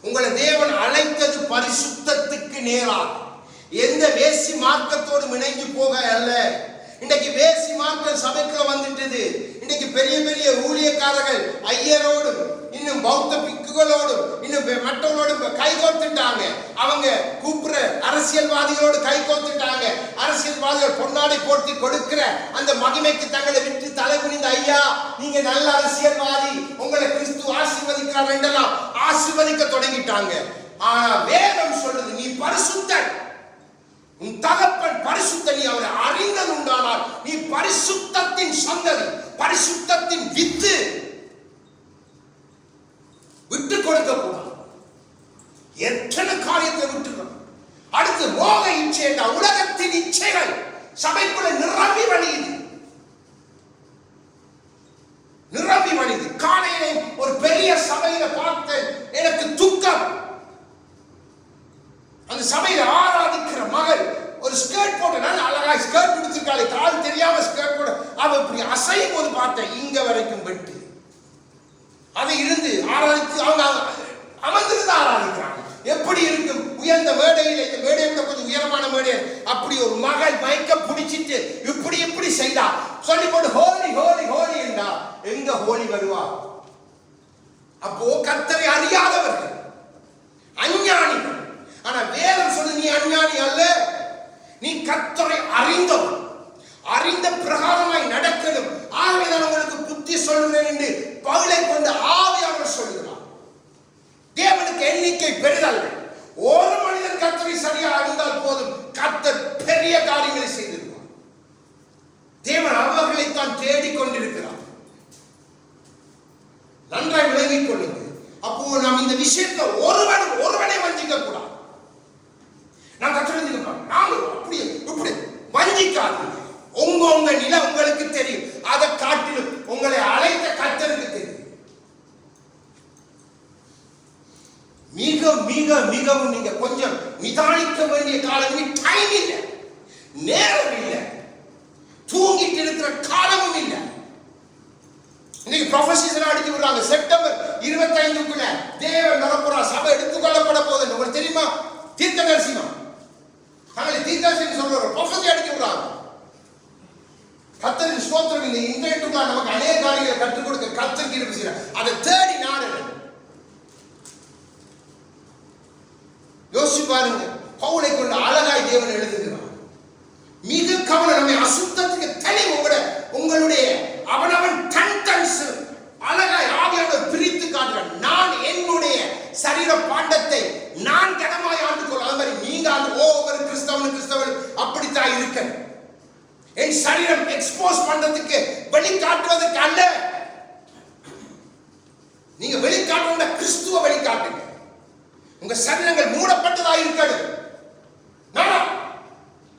உங்களை தேவன் அழைத்தது பரிசுத்தத்துக்கு நேராக, எந்த வேசி மார்க்கத்தோடு இணைஞ்சு போக அல்ல. இன்னைக்கு வேசி மார்க்கம் சபைக்குள்ள வந்துட்டது. இன்னைக்கு பெரிய பெரிய ஊழியக்காரர்கள் ஐயரோடும் இன்னும் பௌத்த பிக்குகளோடும் இன்னும் மற்றவங்களோடும் கை கோர்த்துட்டாங்க. அவங்க கூப்பிடுற அரசியல்வாதிகளோடு கை கோர்த்துட்டாங்க. அரசியல்வாதிகள் பொன்னாடை போட்டு கொடுக்கிற அந்த மகிமைக்கு தங்களை விட்டு தலை குனிந்த, ஐயா நீங்க நல்ல அரசியல்வாதி, உங்களை கிறிஸ்து ஆசீர்வதிக்கிறார் என்றெல்லாம் ஆசீர்வதிக்க தொடங்கிட்டாங்க. ஆனா வேதம் சொல்லுது, நீ பரிசுத்தன், உன் தகப்பன் பரிசுத்த, நீ அவரை அறிந்தது உண்டானால் நீ பரிசுத்தத்தின் சந்ததி, பரிசுத்தத்தின் வித்து. விட்டு கொடுக்க கூடாது. எத்தனை காரியத்தை விட்டுறோம். அடுத்து மோக இச்சை, உலகத்தின் இச்சைகள் சபைக்குள்ள நிரம்பி வழியுது, நிரம்பி வழியுது. காலையிலே ஒரு பெரிய சபையில பார்த்து எனக்கு துக்கம். அந்த சபையில ஆராதிக்கிற மகள் ஒரு ஸ்கர்ட் போட்டு, நான் அழகா ஸ்கர்ட் பிடிச்சிருக்காளே, கால் தெரியாம ஸ்கர்ட் போட, அவ இப்படி அசையும் போது பார்த்தேன் இங்க வரைக்கும் வெட்டு. அதை இருந்து ஆராதித்து அவங்க அமர்ந்திருந்து ஆராதிக்கிறாங்க. எப்படி இருக்கும்? உயர்ந்த மேடையில், இந்த மேடை விட கொஞ்சம் உயரமான மேடை, அப்படி ஒரு மகள் மைக்க பிடிச்சிட்டு இப்படி இப்படி செய்தா சொல்லிக்கொண்டு ஹோலி ஹோலி ஹோலி என்றா எங்க ஹோலி வருவா? அப்போ கர்த்தரை அறியாதவர்கள், அஞ்ஞானிகள். ஆனா வேதம் சொல்லு, நீ அஞ்ஞானி அல்ல, நீ கர்த்தரை அறிந்தவன், அறிந்த பிரகாரமாய் நடக்கணும். ஆகவே நான் உங்களுக்கு புத்தி சொல்லுகிறேன் என்று பவுலை கொண்டு ஆவியானவர் சொல்லுகிறார். தேவனுக்கு எண்ணிக்கை பெரிதல்ல. ஒரு மனிதன் கர்த்தரை சரியா அறிந்தால் போதும், கர்த்தர் பெரிய காரியங்களை செய்திருவார். தேவன் அவர்களை தான் தேடிக்கொண்டிருக்கிறார். நன்றாய் விளங்கிக் கொள்ளுங்கள். அப்போ நாம் இந்த விஷயத்தை ஒருவனை வஞ்சிக்க கூடாது. நான் கற்றுக் நாங்கள் அப்படி இப்படி வஞ்சிக்காதீங்க. உங்க நிலை உங்களுக்கு தெரியும். அதை காட்டிலும் உங்களை அழைத்த கர்த்தருக்கு தெரியும். மிக மிக மிகவும் நீங்க கொஞ்சம் நிதானிக்க வேண்டிய காலம். டைம் இல்லை, நேரம் இல்லை, தூங்கிட்டு இருக்கிற காலமும் இல்லை. இன்னைக்கு ப்ரொஃபஸர்ஸ் அடிச்சு விடுறாங்க. செப்டம்பர் 25க்குள்ள தேவன் வரப்போறா, சபை எடுத்துக்கொள்ளப்பட போகுது. உங்களுக்கு தெரியுமா? தீர்க்கதரிசிமா தங்களை தீர்க்கதரிசி சொல்ற ப்ரொஃபஸர் அடிச்சு விடுறாங்க. கர்த்தரின் ஸ்தோத்திரம். இந்த இன்டர்நெட்டுக்குள்ள நமக்கு அநேக காரியங்களை கற்றுக் கொடுக்க கர்த்தருக்கு இருப்பு செய்யறார். அதை தேடி நாடு யோசிச்சு பாருங்க. பவுலை கொண்டு அழகாய் தேவன் எழுதுகிறார். மிக கவனம். நம்மை அசுத்தத்துக்கு தனி உங்களுடைய அவனவன் தன் அழகாய் ஆவியானவர் பிரித்து காட்டுகிறார். நான் என்னுடைய சரீர பாண்டத்தை நான் கனமாய் ஆண்டு கொள்ள. அது மாதிரி நீங்க ஒவ்வொரு கிறிஸ்தவன் அப்படித்தான் இருக்க. என் சரீரம் எக்ஸ்போஸ் பண்றதுக்கு, வெளிக்காட்டுவதற்கு அல்ல. நீங்க வெளிக்காட்டுவத கிறிஸ்துவ வெளிக்காட்டுங்க. உங்க சரீரங்கள் மூடப்பட்டதா இருக்காது.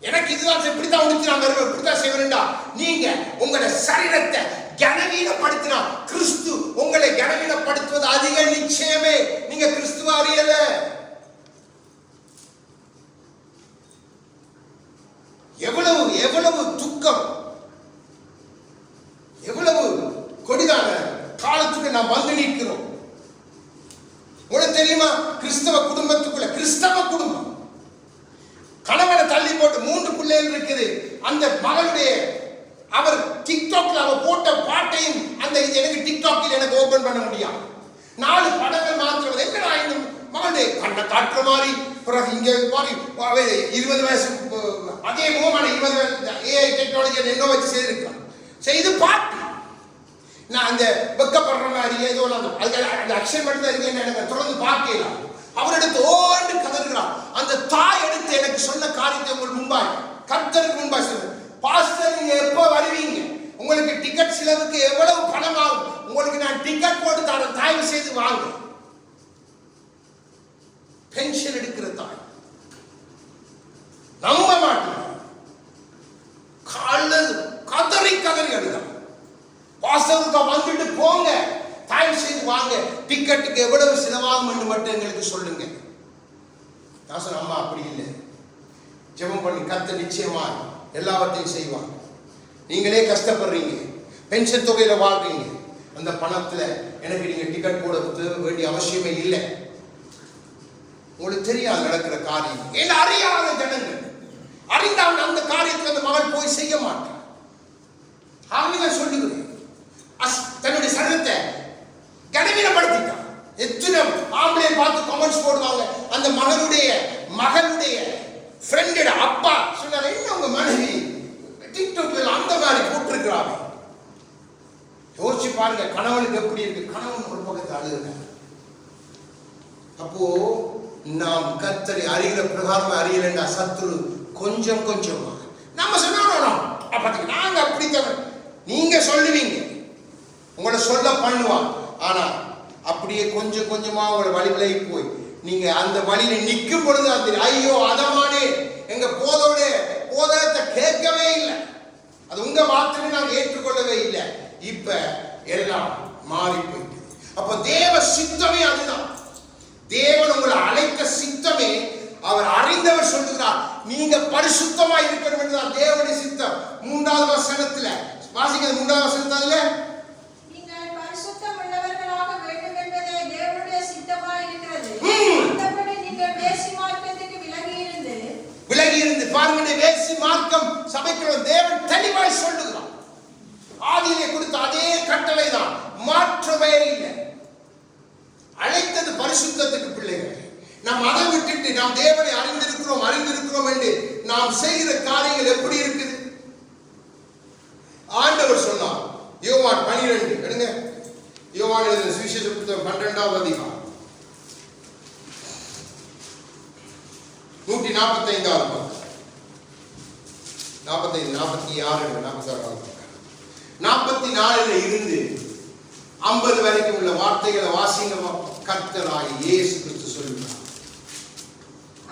எனக்கு இதுதான் இப்படித்தான் உடுத்தி நான் வருவேன், இப்படித்தான் செய்வேன்டா. நீங்க உங்களோட சரீரத்தை கனவீனப்படுத்தினா கிறிஸ்து உங்களை கனவீனப்படுத்துவது அதிக நிச்சயமே. நீங்க கிறிஸ்துவ அறியல. எவ்வளவு எவ்வளவு துக்கம், எவ்வளவு கொடிதான காலத்துக்கு நாம் வந்து நிற்கிறோம். உங்களுக்கு தெரியுமா? கிறிஸ்தவ குடும்பத்துக்குள்ள, கிறிஸ்தவ குடும்பம் கணவனை தள்ளி போட்டு 3 பிள்ளைகள் இருக்குது. அந்த மகளுடைய அவர் டிக்டாக்ல அவர் போட்ட பாட்டையும் அந்த இது எனக்கு டிக்டாக்கில் எனக்கு ஓபன் பண்ண முடியாது. 4 படங்கள் மாத்திரம். என்னடா இந்த மகளுடைய கண்ணை காட்டுற மாதிரி, பிறகு இங்க மாதிரி 20 வயசு அதே முகமான 20 வயசு ஏஐ டெக்னாலஜி என்ன வச்சு செய்திருக்கிறான். செய்து பாட்டு நான் அந்த வெக்கப்படுற மாதிரி ஏதோ அந்த அக்ஷன் மட்டும் தான் இருக்கேன். எனக்கு தொடர்ந்து பார்க்கலாம். அவரிடத்து ஓண்டு கதறுகிறார். அந்த தாய் எடுத்து எனக்கு சொன்ன காரியத்தை உங்களுக்கு முன்பாய், கர்த்தருக்கு முன்பாய் சொல்லுங்க. பாஸ்டர், நீங்க எப்ப வருவீங்க? உங்களுக்கு டிக்கெட் செலவுக்கு எவ்வளவு பணம் ஆகும்? உங்களுக்கு நான் டிக்கெட் போட்டு தரேன், தயவு செய்து வாங்க. பென்ஷன் எடுக்கிற தாய் நம்ப மாட்டேன். கதறி கதறி அழுதான். பாஸ்டருக்கு வந்துட்டு போங்க, தயவு செய்து வாங்க, டிக்கெட்டுக்கு எவ்வளவு செலவாகும் என்று மட்டும் எங்களுக்கு சொல்லுங்க. நான் சொன்ன, அம்மா அப்படி இல்லை, ஜெபம் பண்ணி கர்த்தர் நிச்சயமா எல்லாவற்றையும் செய்வாங்க. நீங்களே கஷ்டப்படுறீங்க, பென்ஷன் தொகையில வாழ்றீங்க. அந்த பணத்துல எனக்கு நீங்க டிக்கெட் போட வேண்டிய அவசியமே இல்லை. உங்களுக்கு தெரியாது நடக்கிற காரியம். ஏன்னா அறியாத ஜனங்கள் அறிந்தால் அந்த காரியத்தில் அந்த மகள் போய் செய்ய மாட்டான். ஆகவே சொல்லுகிறேன், தன்னுடைய சரீரத்தை கனவீனப்படுத்திட்டான். எத்தனை ஆம்பளை பார்த்து கமெண்ட்ஸ் போடுவாங்க. அந்த மகளுடைய ஃப்ரெண்டோட அப்பா சொன்னார், என்ன உங்க மனைவி டிக்டாக்ல அந்த மாதிரி போட்டிருக்கிறாங்க. யோசிச்சு பாருங்க, கணவனுக்கு எப்படி இருக்கு. கணவன் ஒரு பக்கத்தை அழுகுறாங்க. அப்போ நாம் கர்த்தரை அறிகிற பிரகாரம் அறியலண்டா சத்துரு கொஞ்சம் கொஞ்சமா நம்ம சொன்னோம். நாங்க அப்படித்தான் நீங்க சொல்லுவீங்க, உங்களை சொல்ல பண்ணுவான். ஆனா அப்படியே கொஞ்சம் கொஞ்சமா உங்களை வழி விலகி போய் நீங்க அந்த வழியில நிற்கும் பொழுது அந்த ஐயோ அதமானே எங்க போதத்தை கேட்கவே இல்லை, அது உங்க வார்த்தையை நாங்கள் ஏற்றுக்கொள்ளவே இல்லை. இப்ப எல்லாம் மாறி போயிட்டு. அப்ப தேவ சித்தமே அதுதான். தேவன் உங்களை அழைத்த சித்தமே, அவர் அறிந்தவர் சொல்லுகிறார், நீங்க பரிசுத்தமா இருக்கணும் என்றுதான் தேவனுடைய சித்தம். 3வது வசனத்துல வாசிக்கிறது. 3வது வசனத்துல நீங்கள் பரிசுத்தம் உள்ளவர்களாக வேண்டும் என்பதே மார்க்கம் சபைக்கு தேவன் தெளிவாய் சொல்லுகிறார். ஆதியிலே கொடுத்த அதே கட்டளை தான், மாற்றமே இல்லை. அழைத்தது பரிசுத்தத்துக்கு பிள்ளைகள். நாம் அதை விட்டுட்டு நாம் தேவனை அறிந்திருக்கிறோம் என்று நாம் செய்கிற காரியங்கள் எப்படி இருக்குது? ஆண்டவர் சொன்னார், யோவான் 12 எடுங்க, யோவான் எழுதின சுவிசேஷ புத்தகம் 12ஆம் அதிகாரம் 145ஆவது பக்கம், 44 இருந்து 50 வரைக்கும் உள்ள வார்த்தைகளை வாசிங்க. கர்த்தராகிய இயேசு கிறிஸ்து சொல்லுகிறார்.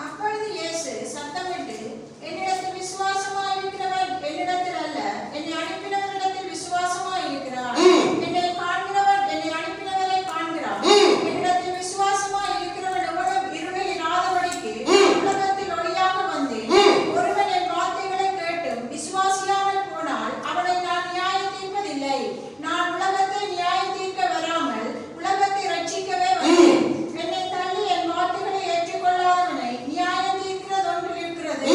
அப்பொழுது இயேசு சத்தமிட்டு, என்னிடத்தில் விசுவாசமாய் இருக்கிறவன் என்னிடத்தில் அல்ல, என்னை அனுப்பினவரிடத்தில் விசுவாசமாய் இருக்கிறார். என்னை காண்கிறவன் என்னை அனுப்பினவரை காண்கிறான். என்னிடத்தில் விசுவாசமாய் இருக்கிறவன் எவனும் இருளில் இராதபடிக்கு உலகத்தில் ஒளியாக வந்தேன். ஒருவன் என் வார்த்தைகளை கேட்டும் விசுவாசியாமல் போனால் அவனை நான் நியாயம் தீர்ப்பதில்லை. நான் உலகத்தை நியாயம் தீர்க்க வராமல் உலகத்தை ரட்சிக்கவே வந்தேன். என்னை தள்ளி என் வார்த்தைகளை ஏற்றுக்கொள்ளாதவனை நியாயம் தீர்க்கிறது ஒன்று இருக்கிறது.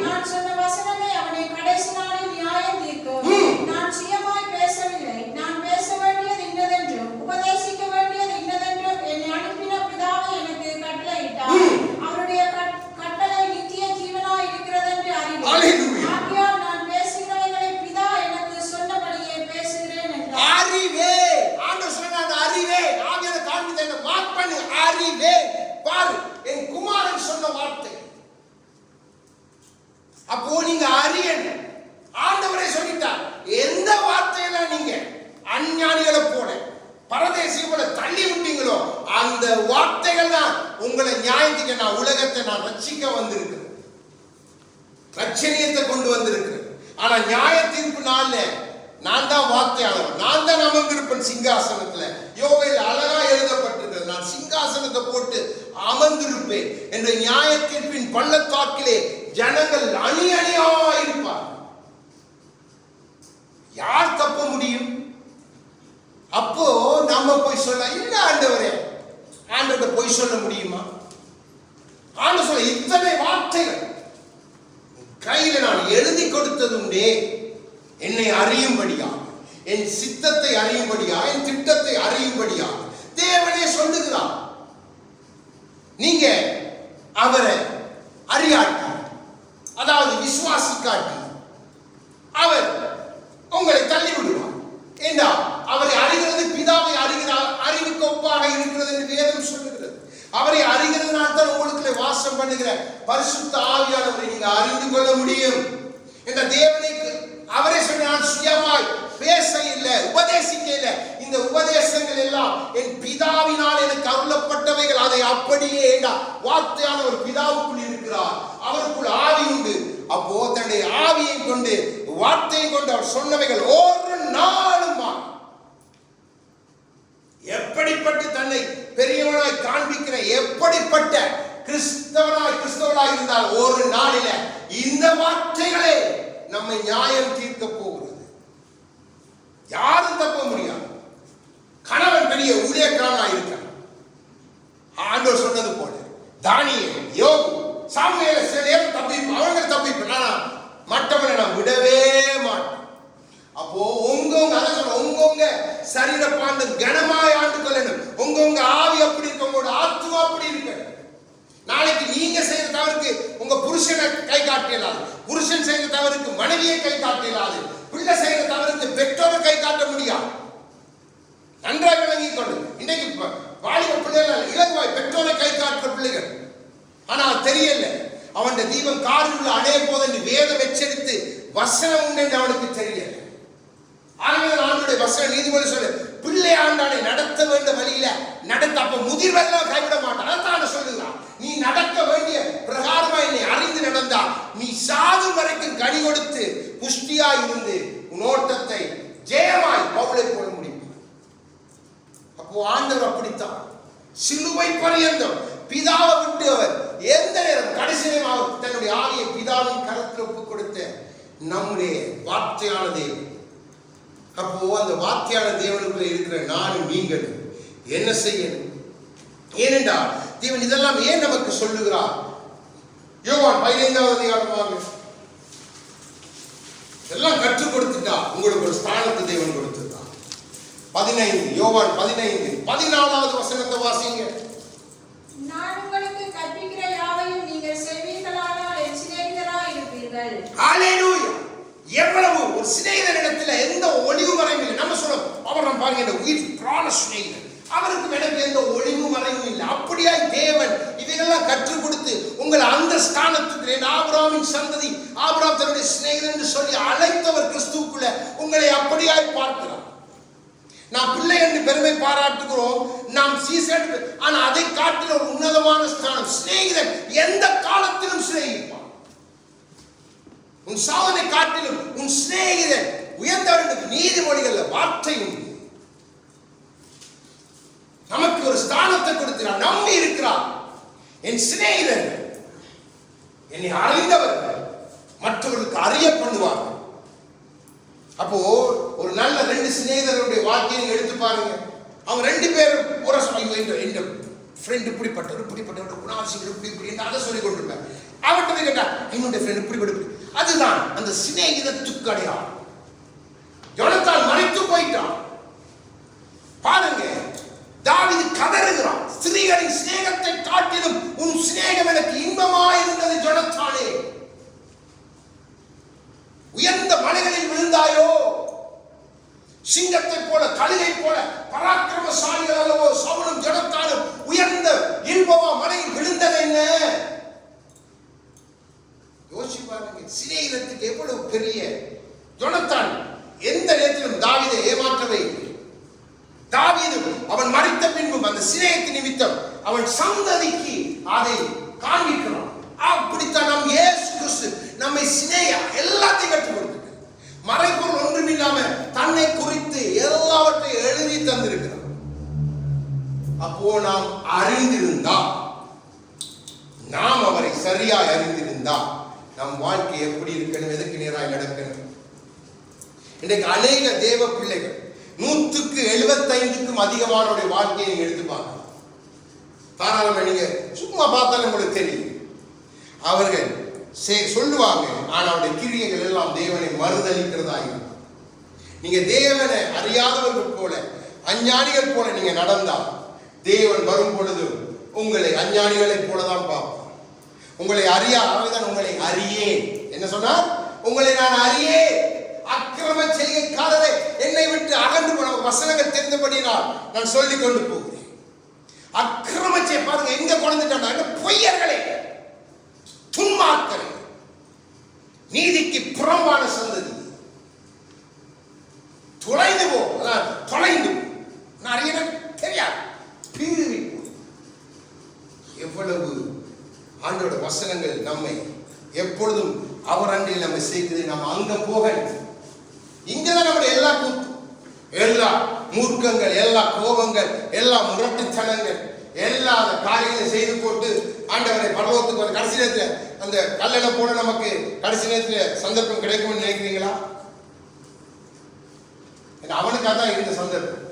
நான் சொன்ன வசனமே அவனை கடைசி நாளில் நியாயம் தீர்க்கும். நான் சுயமாய் பேசவில்லை, நான் பேச வேண்டியது இன்னதென்றும் உபதேசிக்க வேண்டியது இன்னதென்றும் என்னை அனுப்பின பிதாவை எனக்கு கட்டளையிட்டார். அவருடைய கட்டளை நித்திய ஜீவனாய் இருக்கிறது என்று அறிவேன். ஆகையால் நான் பேசுகிறவைகளை பிதா எனக்கு சொன்னபடியே பேசுகிறேன் என்றார். அறிவே, ஆண்டவர் சொன்னார், அறிவே. ஆவியான காண்பித்த இந்த மார்க் பண்ணு, அறிவே. பாரு, என் குமாரன் சொன்ன வார்த்தை. அப்போ நீங்க அறியணும். ஆண்டவரே சொல்லிட்டார், எந்த வார்த்தையெல்லாம் நீங்க அஞ்ஞானிகளை போல பரதேசியை போல தள்ளி விட்டீங்களோ அந்த வார்த்தைகள் தான் உங்களை நியாயத்துக்கு நான் உலகத்தை நான் ரட்சிக்க வந்திருக்கிறேன், ரட்சணியத்தை கொண்டு வந்திருக்கிறேன். ஆனா நியாய தீர்ப்பு நாள்ல நான் தான் வார்த்தையாளர், நான் தான் அமர்ந்திருப்பேன் சிங்காசனத்துல. யோவேல் அழகா எழுதப்பட்டிருக்கிறது, நான் சிங்காசனத்தை போட்டு அமர்ந்திருப்பேன் என்ற நியாய தீர்ப்பின் பள்ளத்தாக்கிலே ஜனங்கள் அணி அணியாயிருப்பார். யார் தப்ப முடியும்? அப்போ நம்ம போய் சொல்ல, இல்ல ஆண்டவரே, ஆண்டவர்கிட்ட போய் சொல்ல முடியுமா? ஆண்டவர் சொல்ல, இத்தனை வார்த்தைகள் கையில நான் எழுதி கொடுத்ததுண்டே, என்னை அறியும்படியா, என் சித்தத்தை அறியும்படியா, என் திட்டத்தை அறியும்படியா தேவனே சொல்லுகிறார். நீங்க அவரை அறியாட்டி, அதாவது விசுவாசிக்காட்டி அவர் உங்களை தள்ளி விடுவார். ஏண்டா அவரை அறிகிறது பிதாவை அறிவுக்கு ஒப்பாக இருக்கிறது என்று வேதம் சொல்லுகிறது. அவரை அறிகிறதுனால தான் உங்களுக்கு வாசம் பண்ணுகிற பரிசுத்த ஆவியானவரை நீங்க அறிந்து கொள்ள முடியும். என்ற தேவனுக்கு அவரே சொன்ன, நான் சுயமாய் பேச இல்லை, உபதேசிக்க இல்லை. இந்த உபதேசங்கள் எல்லாம் என் பிதாவினால் எனக்கு அருளப்பட்டவைகள். அதை அப்படியே வார்த்தையான ஒரு பிதாவுக்குள் இருக்கிறார், அவருக்குள் ஆவி உண்டு. அப்போ தன்னுடைய ஆவியை கொண்டு வார்த்தையை கொண்டு அவர் சொன்னவைகள் ஒரு நாளும் எப்படிப்பட்ட தன்னை பெரியவனாய் காண்பிக்கிற எப்படிப்பட்ட கிறிஸ்தவனாய் இருந்தால் ஒரு நாளில இந்த வார்த்தைகளே நம்மை நியாயம் தீர்க்க போகிறது. யாரும் தப்ப முடியாது. கணவன் பெரிய ஊழியக்காரனாய் இருக்கான். ஆண்டவர் சொன்னது போல தானியேல், யோபு, சாமுவேல் அவங்க தப்பிப்பு, மற்றவனை நான் விடவே மாட்டேன். அப்போ உங்க சரீர பாண்டு கனமாய் ஆண்டு கொள்ளணும். உங்க ஆவி அப்படி இருக்க, உங்களோட ஆத்மா அப்படி இருக்க. நாளைக்கு நீங்க செய்யற தவறுக்கு உங்க புருஷனை கை காட்டலாது, புருஷன் செய்யற தவறுக்கு மனைவியை கை காட்டலாது, பிள்ளை செய்யற தவறுக்கு பெற்றோரை கை காட்ட முடியாது. நன்றாக விளங்கிக் கொண்டு, இன்னைக்கு வாலிப பிள்ளைகள் இலகுவாய் பெற்றோரை கை காட்டுற பிள்ளைகள். ஆனா தெரியல, அவன் தீபம் காரில் உள்ள அணைய போது என்று வேதம் எச்சரித்து வசனம் உண்டு என்று அவனுக்கு தெரியல. ஆண்டுடைய வசனம் நீதிமொழி சொல்லு, பிள்ளை ஆண்டானை நடத்த வேண்டிய வழியில நடத்த. அப்ப முதிர்வெல்லாம் கைவிட மாட்டான். அதான் சொல்லுகிறான், நீ நடக்க வேண்டிய பிரகாரமா என்னை அறிந்து நடந்தா நீ சாகும் வரைக்கும் கனி கொடுத்து புஷ்டியாய் இருந்து உன் ஓட்டத்தை ஜெயமாய் பவுலை போட முடியும். அப்போ ஆண்டவர் அப்படித்தான் சிலுவை பரியந்தம் பிதாவை விட்டு அவர் எந்த நேரம் கடைசி நேரம் அவர் தன்னுடைய ஆவியை பிதாவின் கரத்தில் ஒப்புக் கொடுத்த நம்முடைய வார்த்தையான தேவன். அப்போ அந்த வார்த்தையான தேவனுக்குள்ள இருக்கிற நானும் நீங்களும் என்ன செய்யணும்? ஏனென்றால் தேவன் இதெல்லாம் ஏன் நமக்கு சொல்லுகிறார்? யோவான் 15வது அதிகாரம் எல்லாம் கற்றுக் கொடுத்துட்டா உங்களுக்கு ஒரு ஸ்தானத்தை தேவன் கொடுத்துட்டான். 15 யோவான் 15:14 வசனத்தை வாசிங்க. நான் உங்களுக்கு கற்பிக்கிற யாவையும் நீங்கள் செய்வீர்களானால் என் சிநேகிதராய் இருப்பீர்கள். ஹalleluya. எவ்வளவு ஒரு சிநேகிதனிடத்துல எந்த ஒளிவு மறைவும் இல்லை. நம்ம சொல்றோம் அவர் நம்ம பாருங்க இந்த உயிர் பிராண சிநேகிதன், அவருக்கு எனக்கு எந்த ஒளிவு மறைவும் இல்லை. அப்படியாய் தேவன் இதையெல்லாம் கற்றுக் கொடுத்து உங்களை அந்த ஸ்தானத்துக்கு ஆபிரகாமின் சந்ததி, ஆபிரகாம் தன்னுடைய சிநேகிதன் என்று சொல்லி அழைத்தவர் கிறிஸ்துவுக்குள்ள உங்களை அப்படியாய் பார்க்கிறார். நாம் பிள்ளை என்று பெருமை பாராட்டுகிறோம், நாம் சீசன். ஆனா அதை காட்டில் ஒரு உன்னதமான ஸ்தானம் சிநேகிதன். எந்த காலத்திலும் சிநேகிப்பான். உன் சாதனை காட்டிலும் உன் சிநேகிதன் உயர்ந்தவன். நீதிமொழிகள்ல வார்த்தை உண்டு. நமக்கு ஒரு ஸ்தானத்தை கொடுக்கிறார், நம்பி இருக்கிறார். என் சிநேகிதன் என்னை அறிந்தவர்கள் மற்றவர்களுக்கு அறிய பண்ணுவார்கள். அப்போ ஒரு நல்ல 2 சிநேகிதர்களுடைய வாழ்க்கையை நீங்க எடுத்து பாருங்க. அவங்க 2 பேரும் ஒரு என்ற ஃப்ரெண்ட் இப்படிப்பட்டவர் குணாசிகள் இப்படி அதை சொல்லி கொண்டிருப்பார். அவர்கிட்ட போய் கேட்டா என்னுடைய ஃப்ரெண்ட் இப்படி. அதுதான் அந்த சிநேகிதத்துக்கு அடையாளம். யோனத்தான் மறைத்து போயிட்டான். பாருங்க, தாவீது கதறுகிறான், ஸ்திரீகளின் சிநேகத்தை காட்டிலும் உன் சிநேகம் எனக்கு இன்பமாய் இருந்தது யோனத்தானே. உயர்ந்த மலைகளில் விழுந்தாயோ, சிங்கத்தை போல கழுகை போல பராக்கிரமசாலிகள் அல்லவோ சவுலும் யோனத்தானும் உயர்ந்த இன்பமா மலையில் விழுந்தது என்ன? யோசிப்பாருங்க, சிநேகிதத்துக்கு எவ்வளவு பெரிய. யோனத்தான் எந்த நேரத்திலும் தாவீதை ஏமாற்றவே இல்லை. தாவீது அவன் மரித்த பின்பும் அந்த சிநேகத்தின் நிமித்தம் அவன் சந்ததிக்கு அதை காண்பிக்கிறான். அப்படித்தான் நம் இயேசு கிறிஸ்து நம்மை சிநேக எல்லாத்தையும் கற்றுக் கொடுத்து மறைபொருள் ஒன்றும் இல்லாம தன்னை குறித்து எல்லாவற்றையும் எழுதி தந்திருக்கிறார். அப்போ நாம் அறிந்திருந்தா, நாம் அவரை சரியாய் அறிந்திருந்தா நம் வாழ்க்கை எப்படி இருக்கணும், எதற்கு நேராய் நடக்கணும். இன்றைக்கு அநேக தேவ பிள்ளைகள் 175க்கும் அதிகமானவருடைய வாழ்க்கையை நீங்க எடுத்து பார்க்கலாம். தாராளமா நீங்க சும்மா பார்த்தாலும் உங்களுக்கு தெரியும். அவர்கள் சொல்லுவாங்க, ஆனால் அவருடைய கிரியைகள் எல்லாம் தேவனை மறுதளிக்கிறதா இருக்கும். நீங்க தேவனை அறியாதவர்கள் போல, அஞ்ஞானிகள் போல நீங்க நடந்தால் தேவன் வரும் பொழுது உங்களை அஞ்ஞானிகளை போலதான் பார்ப்பார். உங்களை அறியாதான் உங்களை அறியேன். என்ன சொன்னார்? உங்களை நான் அறியேன். அக்கிரம செய்கைக்காரரை என்னை விட்டு அகன்று போன வசனங்கள் தெரிந்தபடினால் நான் சொல்லிக் கொண்டு போகிறேன். அக்கிரம செய்ய பாருங்க எங்க கொண்டுட்டாங்க. பொய்யர்களே, துன்மார்க்கரே, நீதிக்கு புறம்பான சந்ததி, தொலைந்து போ. தொலைந்து நிறைய தெரியாது. பீறி எவ்வளவு ஆண்டோட வசனங்கள் நம்மை எப்பொழுதும் அவர் அன்றில் நம்ம சேர்க்குது. நம்ம அங்க போக, இங்கதான் நம்முடைய எல்லா கூத்து, எல்லா மூர்க்கங்கள், எல்லா கோபங்கள், எல்லா முரட்டுத்தனங்கள், எல்லா காரியங்களையும் செய்து போட்டு ஆண்டவரை பரலோகத்துக்கு வர கடைசி நேரத்தில் அந்த கல்லணை போல நமக்கு கடைசி நேரத்தில் சந்தர்ப்பம் கிடைக்கும்னு நினைக்கிறீங்களா? அவனுக்காக தான் இருந்த சந்தர்ப்பம்.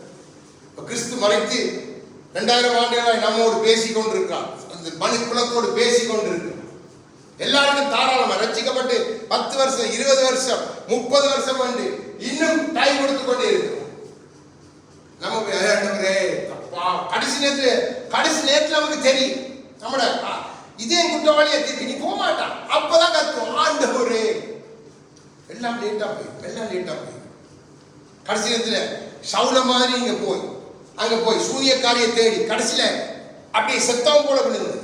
கிறிஸ்து மறைத்து 2000 ஆண்டுகளாய் நம்மோடு பேசிக் கொண்டிருக்கான். அந்த மனு குலத்தோடு பேசிக் கொண்டிருக்கிறான். எல்லாருக்கும் தாராளமா ரட்சிக்கப்பட்டு 10 வருஷம், 20 வருஷம், 30 வருஷம் வந்து இன்னும் டைம் கொடுத்து கொண்டே இருக்கிறோம். நமக்கு கடைசி நேரத்தில் நமக்கு தெரியும் நம்மட இதே குற்றவாளியா திருப்பி நீ போக மாட்டான். அப்பதான் கத்துவோம், ஆண்டவரே எல்லாம் லேட்டா போய் கடைசி நேரத்தில் சவுல மாதிரி இங்க போய் சூனியக்காரியை தேடி கடைசியில அப்படியே செத்தவன் போல விழுந்து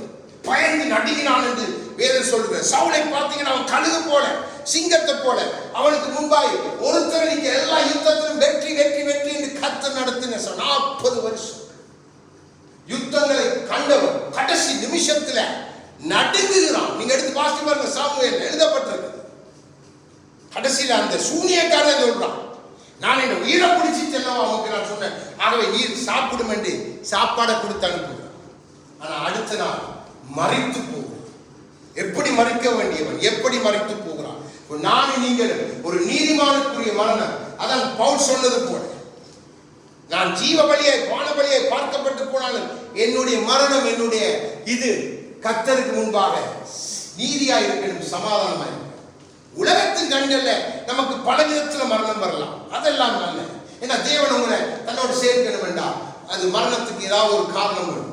பயந்து நடுங்கினான் என்று வேதம் சொல்லுங்க. சவுலை பார்த்தீங்கன்னா அவன் கழுகு போல, சிங்கத்தை போல அவனுக்கு முன்பாய் ஒருத்தரணிக்கு எல்லா யுத்தத்திலும் வெற்றி வெற்றி வெற்றி என்று கர்த்தர் நடத்தின 40 வருஷம் யுத்தங்களை கண்டவன் கடைசி நிமிஷத்துல நடுங்குகிறான். நீங்க எடுத்து வாசித்து பாருங்க, சாமுவேல் எழுதப்பட்டிருக்கு. கடைசியில அந்த சூனியக்காரன் சொல்றான், நான் என்ன உயிரை பிடிச்சி செல்லவா அவனுக்கு நான் சொன்னேன், ஆகவே நீர் சாப்பிடும் என்று சாப்பாடை கொடுத்து அனுப்புகிறான். ஆனா அடுத்த நாள் மறித்து போகிறான். எப்படி மறிக்க வேண்டியவன் எப்படி மறித்து போகிறான். நானும் நீங்கள் ஒரு நீதிமானுக்குரிய மரணம். அதான் பவுல் சொன்னது போல, நான் ஜீவ பலியாய் பான பலியாய் பார்க்கப்பட்டு போனாலும் என்னுடைய மரணம், என்னுடைய இது கர்த்தருக்கு முன்பாக நீதியாய் இருக்கணும், சமாதானமாய். உலகத்தின் கண்கள்ல நமக்கு பல விதத்துல மரணம் வரலாம், அதெல்லாம் நல்ல. ஏன்னா தேவன் உங்களை தன்னோடு சேர்க்கணும் வேண்டாம், அது மரணத்துக்கு ஏதாவது ஒரு காரணம் வரும்.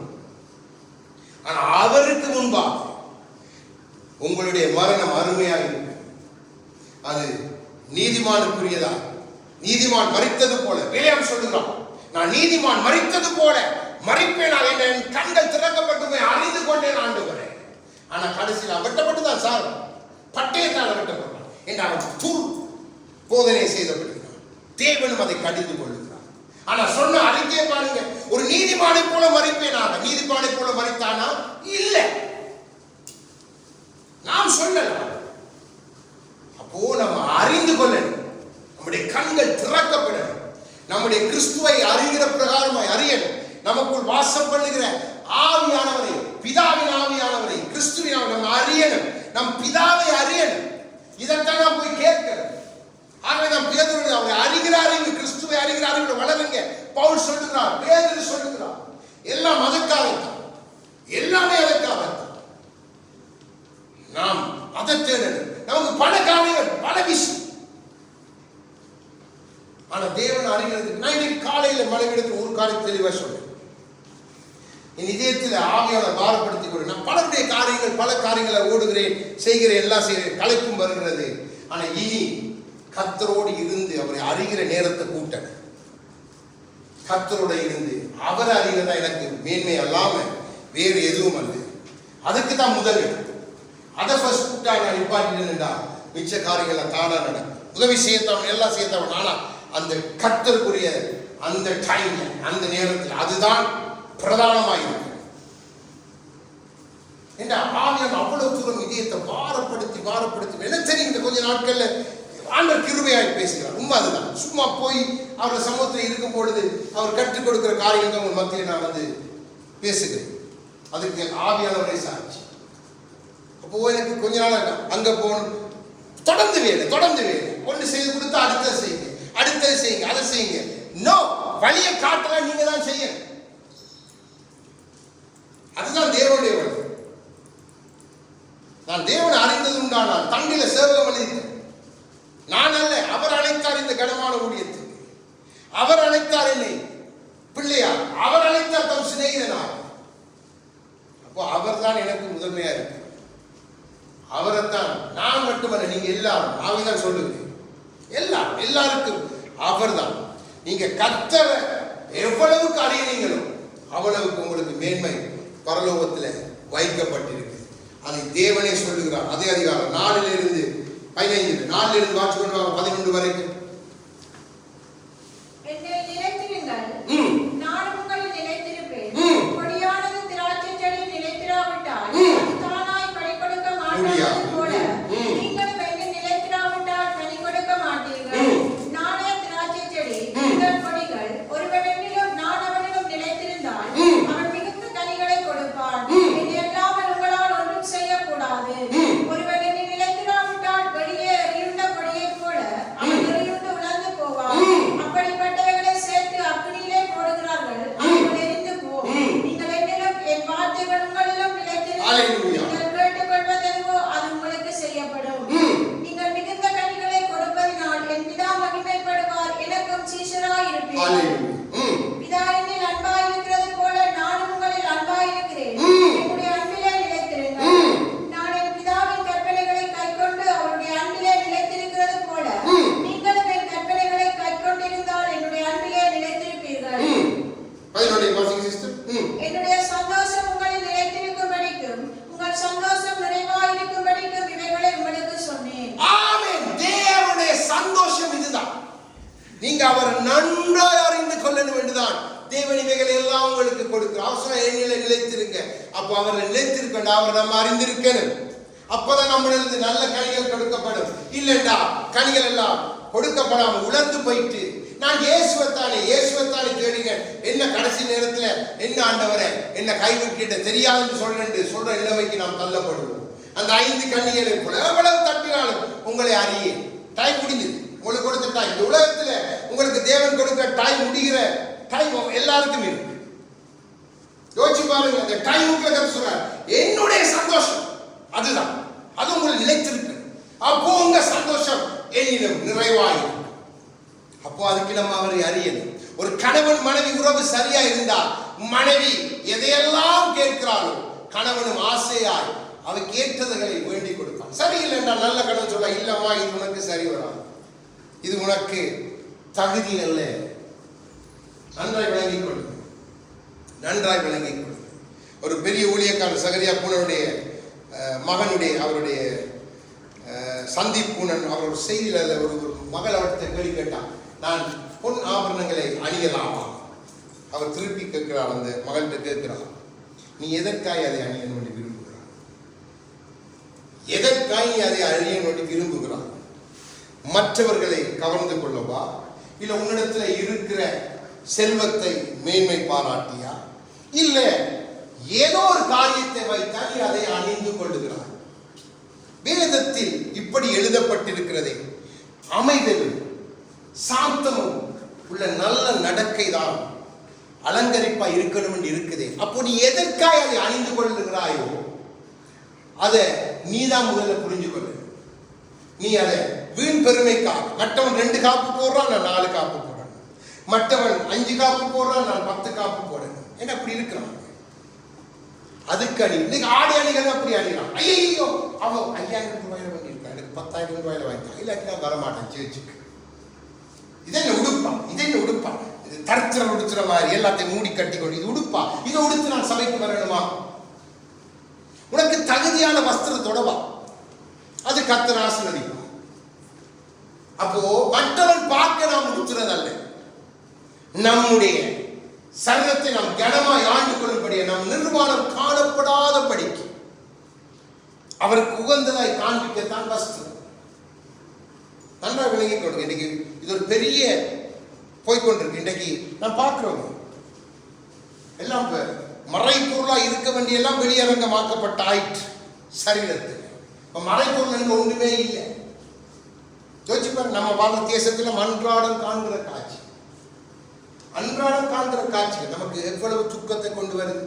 ஆனா அவருக்கு முன்பாக உங்களுடைய மரணம் அருமையாக இருக்கு. அது நீதிமானுக்குரியதா. நீதிமான் மரித்தது போல வேலையாம் சொல்லுகிறான், நான் நீதிமான் மரித்தது போல மறிப்பேனாக, என் கண்கள் திறக்கப்பட்டு அறிந்து கொண்டேன் ஆண்டவரே. ஆனா கடைசியில் வெட்டப்பட்டுதான் சார், பட்டயத்தால் வெட்டப்பட்டான் என்று அவன் போதனை செய்தப்படுகிறான். தேவனும் அதை கடிந்து கொள்ளுகிறான். ஆனா சொன்ன அறிக்கையை பாருங்க, ஒரு நீதிமானை போல மறிப்பேனாக. நீதிமானை போல மறித்தானா? இல்லை, நாம் சொல்லலாம். அப்போ நம்ம அறிந்து கொள்ளணும், நம்முடைய கண்கள் திறக்கப்படணும், நம்முடைய கிறிஸ்துவை அறிகிற பிரகாரமாய் அறியணும். நமக்குள் வாசம் பண்ணுகிற ஆவியானவரை, பிதாவின் ஆவியானவரை, கிறிஸ்துவின் நம்ம அறியணும், நம் பிதாவை அறியணும். இதைத்தான் நாம் போய் கேட்கணும். ஆகவே நாம் பேதுரு அவரை அறிகிற அறிவு, கிறிஸ்துவை அறிகிற அறிவு வளருங்க. பவுல் சொல்லுகிறார், பேதுரு சொல்லுகிறார், எல்லாம் அதற்காகத்தான், எல்லாமே அதற்காகத்தான். நாம் அதை தேடணும். நமக்கு பல காரியங்கள், பல விஷயம். ஆனா தேவன் அறிகிறதுக்கு நான் இன்னைக்கு காலையில மனைவிடத்தில் ஒரு காரியம் தெளிவா சொன்னேன். என் இதயத்தில் ஆவியானவர் பாரப்படுத்திக் கொண்டு நான் பலருடைய காரியங்கள், பல காரியங்களை ஓடுகிறேன், செய்கிறேன், எல்லாம் செய்கிறேன், களைப்பும் வருகிறது. ஆனா இனி கர்த்தரோடு இருந்து அவரை அறிகிற நேரத்தை கூட்டணும். கர்த்தரோட இருந்து அவரை அறிகிறதா எனக்கு மேன்மை அல்லாம வேறு எதுவும் அல்ல. அதுக்கு தான் முதல். அதை ஃபர்ஸ்ட் கூட்டா நான் நிப்பாட்டிட்டேன்டா, மிச்ச காரியங்கள் தானா நடக்கும். உதவி செய்யத்தவன் எல்லாம் செய்யத்தவன். ஆனா அந்த கர்த்தருக்குரிய அந்த டைம்ல, அந்த நேரத்தில் அதுதான் பிரதானமாயிருக்கு. என்ற ஆவியான் அவ்வளவு தூரம் இதயத்தை பாரப்படுத்தி பாரப்படுத்தி என்ன தெரியும். இந்த கொஞ்ச நாட்கள்ல ஆண்டவர் கிருபையாய் பேசுகிறார். உண்மை அதுதான். சும்மா போய் அவருடைய சமூகத்தில் இருக்கும் பொழுது அவர் கற்றுக் கொடுக்கிற காரியங்கள் உங்கள் மத்தியில் நான் வந்து பேசுகிறேன். அதுக்கு ஆவியானவரை சாட்சி. அப்போ எனக்கு கொஞ்ச நாள் அங்க போகணும், தொடர்ந்து வேலை ஒன்று செய்து கொடுத்தா அடுத்தது செய்யுங்க, அதை செய்யுங்க. நோ, வழியை காட்டலாம், நீங்க தான் செய்யணும். அதுதான் தேவனுடைய வழி. நான் தேவனை அறிந்தது உண்டானால் தண்டில சேவகம் அளித்தேன். நான் அல்ல, அவர் அழைத்தார் இந்த கனமான ஊழியத்துக்கு. அவர் அழைத்தார் என்னை பிள்ளையார், அவர் அழைத்தார் தம் சிநேகிதனார். அப்போ அவர் தான் எனக்கு முதன்மையா இருக்கு. அவரைத்தான், நான் மட்டுமல்ல, நீங்க எல்லாரும், ஆவிதான் சொல்லுங்க, எல்லாருக்கும் அவர் தான். நீங்க கர்த்தரை எவ்வளவுக்கு அறியீங்களோ அவ்வளவுக்கு உங்களுக்கு மேன்மை பரலோகத்தில் வைக்கப்பட்டிருக்கு. அதை தேவனே சொல்லுகிறார். அதே அதிகாரம் 4 4 வாட்சி கொண்டு 11 வரைக்கும். நீங்க அவரை நன்றாய் அறிந்து கொள்ளணும் என்றுதான் தேவன் இவைகளை எல்லாம் உங்களுக்கு கொடுக்கிறார். அவசரம் எண்ணில நிலைத்திருங்க. அப்போ அவரை நிலைத்திருக்க, அவர் நம்ம அறிந்திருக்கணும். அப்பதான் நம்மளிருந்து நல்ல கனிகள் கொடுக்கப்படும். இல்லைண்டா கனிகள் எல்லாம் கொடுக்கப்படாம உலர்ந்து போயிட்டு நான் இயேசுவத்தானே தேடிங்க, என்ன கடைசி நேரத்துல என்ன ஆண்டவரை என்ன கைவிட்டு தெரியாதுன்னு சொல்ற நிலைமைக்கு நாம் தள்ளப்படுவோம். அந்த 5 கன்னிகளை போல எவ்வளவு தட்டினாலும் உங்களை அறிய டைம் முடிஞ்சது. உங்களுக்கு கொடுத்த டைம், இந்த உலகத்துல உங்களுக்கு தேவன் கொடுக்கிற டைம் முடிகிற டைம் எல்லாருக்கும் இருக்கு. யோசிச்சு பாருங்க. அந்த டைமுக்கு சொல்றாரு என்னுடைய சந்தோஷம் அதுதான், அது உங்களுக்கு நிலைத்திருக்கு. அப்போ உங்க சந்தோஷம் என்னிலும் நிறைவாயிருக்கும். அப்போ அதுக்கு நம்ம அவரை அறியணும். ஒரு கணவன் மனைவி உறவு சரியா இருந்தால் மனைவி எதையெல்லாம் கேட்கிறாளோ கணவனும் ஆசையாய் அவ கேட்டதுகளை வேண்டிக் கொடுப்பான். சரியில்லை என்றால் நல்ல கணவன் சொல்ல, இல்லம்மா இது உனக்கு சரி வராது, இது உனக்கு தகுதி அல்ல. நன்றாய் விளங்கிக் கொள்ளு, நன்றாய் விளங்கிக் கொள்ளு. ஒரு பெரிய ஊழியக்காரர் சகரியா பூனனுடைய மகனுடைய அவருடைய சந்தீப் பூனன் அவர் ஒரு செய்தியில் ஒரு மகள் அவர்கிட்ட கேள்வி கேட்டான், நான் பொன் ஆபரணங்களை அணியலாமா? அவர் திருப்பி கேட்கிறார், அந்த மகள்கிட்ட கேட்கிறார், நீ எதற்காய் அதை அணியணும் என்று விரும்புகிறார்? எதற்காய் நீ அதை அணியணும் என்று விரும்புகிறார்? மற்றவர்களை கவர்ந்து கொள்ளவா, இல்ல உன்னிடத்துல இருக்கிற செல்வத்தை மேன்மை பாராட்டியா, இல்ல ஏதோ ஒரு காரியத்தை வைத்தால் நீ அதை அணிந்து கொள்ளுகிறார்? வேதத்தில் இப்படி எழுதப்பட்டிருக்கிறதே, அமைதலும் சாந்தமும் உள்ள நல்ல நடக்கை தான் அலங்கரிப்பா இருக்கணும் என்று இருக்குதே. அப்போ நீ எதற்காக அதை அணிந்து கொள்ளுகிறாயோ அதை நீதான் முதல்ல புரிஞ்சு கொள்ளு. நீ அதை வீண் பெருமைக்காக, மற்றவன் 2 காப்பு போடுறான், நான் 4 காப்பு போடுறேன், மற்றவன் 5 காப்பு போடுறான், நான் 10 காப்பு போடுறேன், என்ன அப்படி இருக்கிறான்? அதுக்கு அணி. இன்னைக்கு ஆடி அணிகள் அப்படி அணிகிறான். ஐயோ அவன் 5000 ரூபாயில வாங்கியிருக்கான், எனக்கு 10,000 ரூபாயில வாங்கிட்டான், இல்லாட்டி நான் வரமாட்டேன் சேர்ச்சுக்கு. இதென்ன உடுப்பா, இதென்ன உடுப்பா, இது தரத்திர உடுத்துற மாதிரி எல்லாத்தையும் மூடி கட்டி கொண்டு இது உடுப்பா, இதை உடுத்து நான் சபைக்கு வரணுமா? உனக்கு தகுதியான வஸ்திரத்தோடவா, அது கர்த்தர் ஆசீர்வதிப்பார். அப்போ மற்றவன் பார்க்க நாம் உடுத்துறதல்ல, நம்முடைய சரீரத்தை நாம் கனமாய் ஆண்டு கொள்ளும்படிய நம் நிர்வாணம் காணப்படாதபடிக்கு அவருக்கு உகந்ததாய் காண்பிக்கத்தான் வஸ்திரம். நன்றாக விளங்கிக் கொடுங்க. இன்னைக்கு இது ஒரு பெரிய போய்கொண்டிருக்கு. இன்றைக்கு நான் பார்க்கிறோம் எல்லாம் மறைப்பொருளா இருக்க வேண்டிய எல்லாம் வெளியரங்கமாக்கப்பட்ட ஆயிற்று சரீரத்துக்கு. இப்ப மறைப்பொருள் ஒன்றுமே இல்லை. யோசிச்சு பாருங்க, நம்ம வாழ்ற தேசத்துல அன்றாடம் காண்கிற காட்சி, அன்றாடம் காண்கிற காட்சிகள் நமக்கு எவ்வளவு துக்கத்தை கொண்டு வருது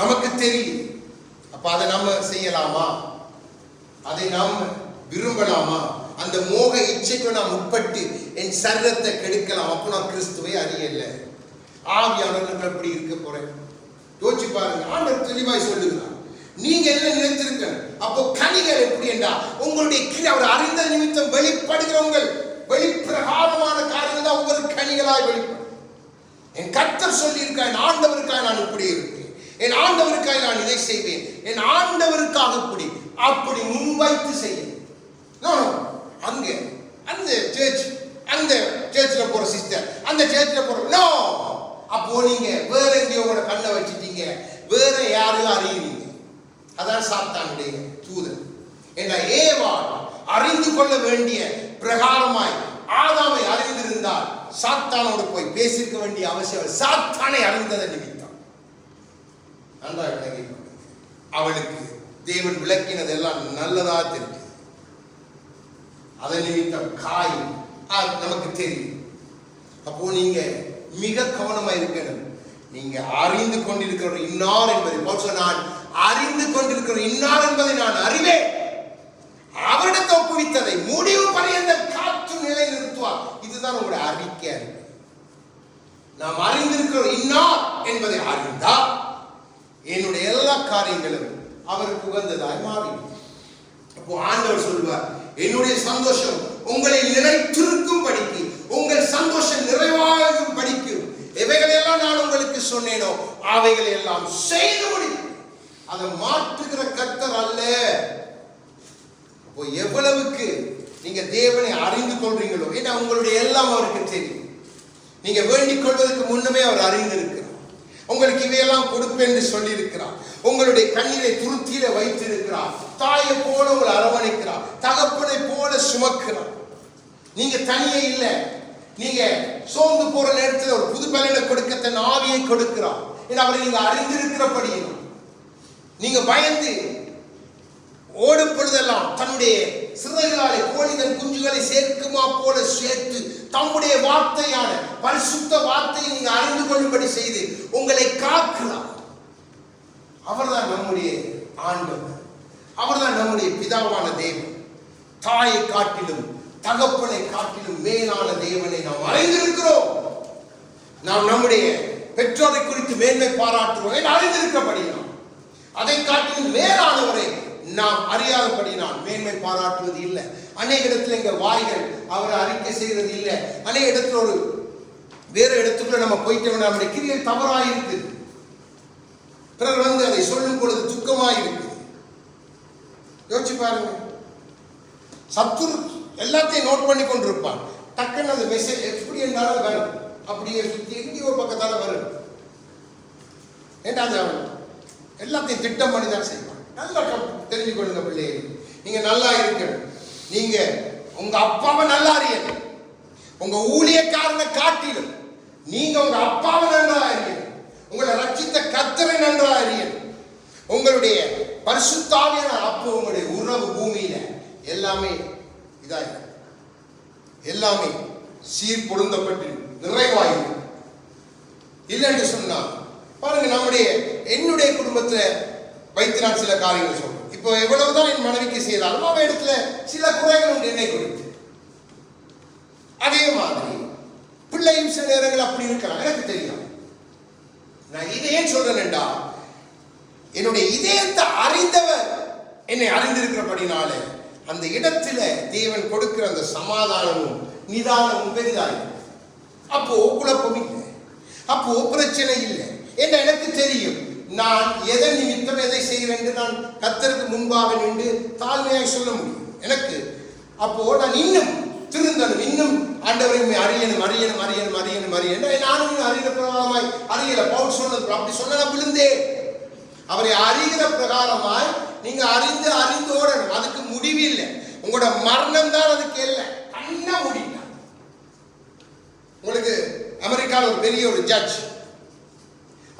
நமக்கு தெரியும். அப்ப அதை நம்ம செய்யலாமா? அதை நாம் விரும்பலாமா? அந்த மோக இச்சைக்கு நாம் உட்பட்டு என் சரீரத்தை கெடுக்கலாம். அப்போ நான் கிறிஸ்துவை அறியல. ஆவியானவர்கள் எப்படி இருக்க போறேன்? யோசிச்சு பாருங்க. ஆண்டவர் தெளிவாய் சொல்லுகிறார், நீங்க என்ன நினைத்திருக்க. அப்போ கனிகள் எப்படி என்றா உங்களுடைய கீழே அவர் அறிந்த நிமித்தம் வெளிப்படுகிறவங்க வெளிப்பிரகாரமான காரியங்கள் தான் ஒவ்வொரு கனிகளாய் வெளிப்படும். என் கர்த்தர் சொல்லி இருக்க, என் ஆண்டவருக்காக நான் இப்படி இருப்பேன், என் ஆண்டவருக்காக நான் இதை செய்வேன், என் ஆண்டவருக்காக இப்படி அப்படி முன்வைத்து செய்ய. அங்க அந்த சர்ச், அந்த சர்ச்சில் போற சிஸ்டர், அந்த சர்ச்சில் போற நோ. அப்போ நீங்க வேற எங்கேயோ உங்களோட கண்ணை வச்சுட்டீங்க, வேற யாரையும் அறியுறீங்க. அதான் சாத்தானுடைய தூதன். என்ற ஏவாள் அறிந்து கொள்ள வேண்டிய பிரகாரமாய் ஆதாமை அறிந்திருந்தால் சாத்தானோடு போய் பேசியிருக்க வேண்டிய அவசியம். சாத்தானை அறிந்ததை நிமித்தம் நன்றாக விளங்கி அவளுக்கு தேவன் விளக்கினது எல்லாம் நல்லதா தெரியும். அதன் நிமித்தம் காய் நமக்கு தெரியும். அப்போ நீங்க மிக கவனமா இருக்கணும். நீங்க அறிந்து கொண்டிருக்கிற இன்னார் என்பதை நான் அறிந்து கொண்டிருக்கிற இன்னார் என்பதை நான் அறிவேன், அவரிடத்தை ஒப்புவித்ததை முடிவு பரியந்த காற்று நிலை நிறுத்துவார். இதுதான் உங்களுடைய அறிக்கை. நாம் அறிந்திருக்கிற இன்னார் என்பதை அறிந்தால் என்னுடைய எல்லா காரியங்களும் அவருக்கு உகந்ததாய் மாறி. அப்போ ஆண்டவர் சொல்வார், என்னுடைய சந்தோஷம் உங்களை நிலைத்திருக்கும் படிக்கு, உங்கள் சந்தோஷம் நிறைவாகும் படிக்கு எவைகளெல்லாம் நான் உங்களுக்கு சொன்னேனோ அவைகளை எல்லாம் செய்து முடியும். அதை மாற்றுகிற கர்த்தர் அல்ல. அப்போ எவ்வளவுக்கு நீங்க தேவனை அறிந்து கொள்றீங்களோ, ஏன்னா உங்களுடைய எல்லாம் அவருக்கு தெரியும். நீங்க வேண்டிக் கொள்வதற்கு முன்னமே அவர் அறிந்திருக்கிறார். உங்களுக்கு இவையெல்லாம் கொடுப்பேன் என்று சொல்லி இருக்கிறார். உங்களுடைய கண்ணீரை துருத்தியில வைத்திருக்கிறார். தாயை போல உங்களை அரவணைக்கிறார், தகப்பனை போல சுமக்கிறார். நீங்க தனியே இல்லை. நீங்க சோர்ந்து போற நேரத்தில் ஒரு புது பலனை கொடுக்க தன் ஆவியை கொடுக்கிறார். ஏன்னா அவரை நீங்க அறிந்திருக்கிறபடியும் நீங்க பயந்து ஓடும் பொழுதெல்லாம் தன்னுடைய சிறகுகளை கோழிதன் குஞ்சுகளை சேர்க்குமா போல சேர்த்து தம்முடைய வார்த்தையான பரிசுத்த வார்த்தையை நீங்க அறிந்து கொள்ளும்படி செய்து உங்களை காக்கிறார். அவர்தான் நம்முடைய ஆண்டவர், அவர்தான் நம்முடைய நம்முடைய பிதாவான தேவன், தாயை காட்டிலும் தகப்பனை காட்டிலும் மேலான தேவனை நாம் அறிந்திருக்கிறோம். நாம் நம்முடைய பெற்றோரை குறித்து மேன்மை பாராட்டுவோம் என்று அறிந்திருக்கிறபடினால், அதை காட்டிலும் மேலானவரை நாம் அறியாதபடினால் மேன்மை பாராட்டுவது இல்லை. அநேக இடத்துல எங்க வாய்கள் அவரை அறிக்கை செய்கிறது இல்லை. அநேக இடத்துல ஒரு வேற இடத்துக்குள்ள நம்ம போயிட்டோம்னா நம்முடைய கிரியை தவறாயிருக்கு. பிறர் அதை சொல்லும் பொழுது துக்கமாயிருக்கு. யோசிச்சு பாருங்க. சத்துரு எல்லாத்தையும் நோட் பண்ணி கொண்டிருப்பான். டக்குன்னு அந்த மெசேஜ் எப்படி இருந்தாலும் வரும், அப்படியே சுற்றி எங்கேயோ பக்கத்தால வரும். ஏன்னா அது எல்லாத்தையும் திட்டம் பண்ணி தான் செய்வான். நல்லா தெரிஞ்சு கொள்ளுங்க பிள்ளைகள், நீங்க நல்லா இருக்கணும். நீங்க உங்க அப்பாவை நல்லா அறியணும். உங்க ஊழியக்காரனை காட்டிலும் நீங்க உங்க அப்பாவை நன்றா அறியணும். உங்களை ரட்சித்த கர்த்தரை நன்றா அறியணும். உங்களுடைய பரிசுத்தாவியான அப்போ உங்களுடைய உறவு பூமியில எல்லாமே இதாயிரும். எல்லாமே சீர் பொருந்தப்பட்டு நிறைவாயிரும். இல்லைன்னு சொன்னா பாருங்க, என்னுடைய குடும்பத்துல வைத்து நான் சில காரியங்கள் சொல்றேன். இப்போ எவ்வளவுதான் என் மனைவிக்கு செய்தாலும் அவ இடத்துல சில குறைகள் உண்டு என்னை குறித்து. அதே மாதிரி பிள்ளையும் சில நேரங்கள் அப்படி இருக்கலாம், எனக்கு தெரியும். நான் இதை ஏன் சொல்றேன்டா, என்னுடைய இதயத்தை அறிந்தவர் என்னை அறிந்திருக்கிறபடினால அந்த இடத்துல தேவன் கொடுக்கிற அந்த சமாதானமும் நிதானமும் பெரிதாயிரும். அப்போ குழப்பம் இல்லை, அப்போ பிரச்சனை இல்லை. என்ன எனக்கு தெரியும் நான் எதை நிமித்தம் எதை செய்கிறேன் என்று நான் கர்த்தருக்கு முன்பாக நின்று தாழ்மையாக சொல்ல முடியும் எனக்கு. அப்போ நான் இன்னும் திருந்தனும், இன்னும் ஆண்டவரை அறியணும் அறியணும் அறியணும் அறியணும் அறியணும். நானும் அறிகிற பிரகாரமாய் அறியல. பவுல் சொன்னது அப்படி சொன்ன விழுந்தே. அவரை அறிகிற பிரகாரமாய் நீங்க அறிந்து அறிந்து ஓடணும். அதுக்கு முடிவு இல்லை. உங்களோட மரணம் தான் அதுக்கு இல்லை. கண்ணா முடிட்டான். உங்களுக்கு அமெரிக்காவில் ஒரு பெரிய ஒரு ஜட்ஜ்,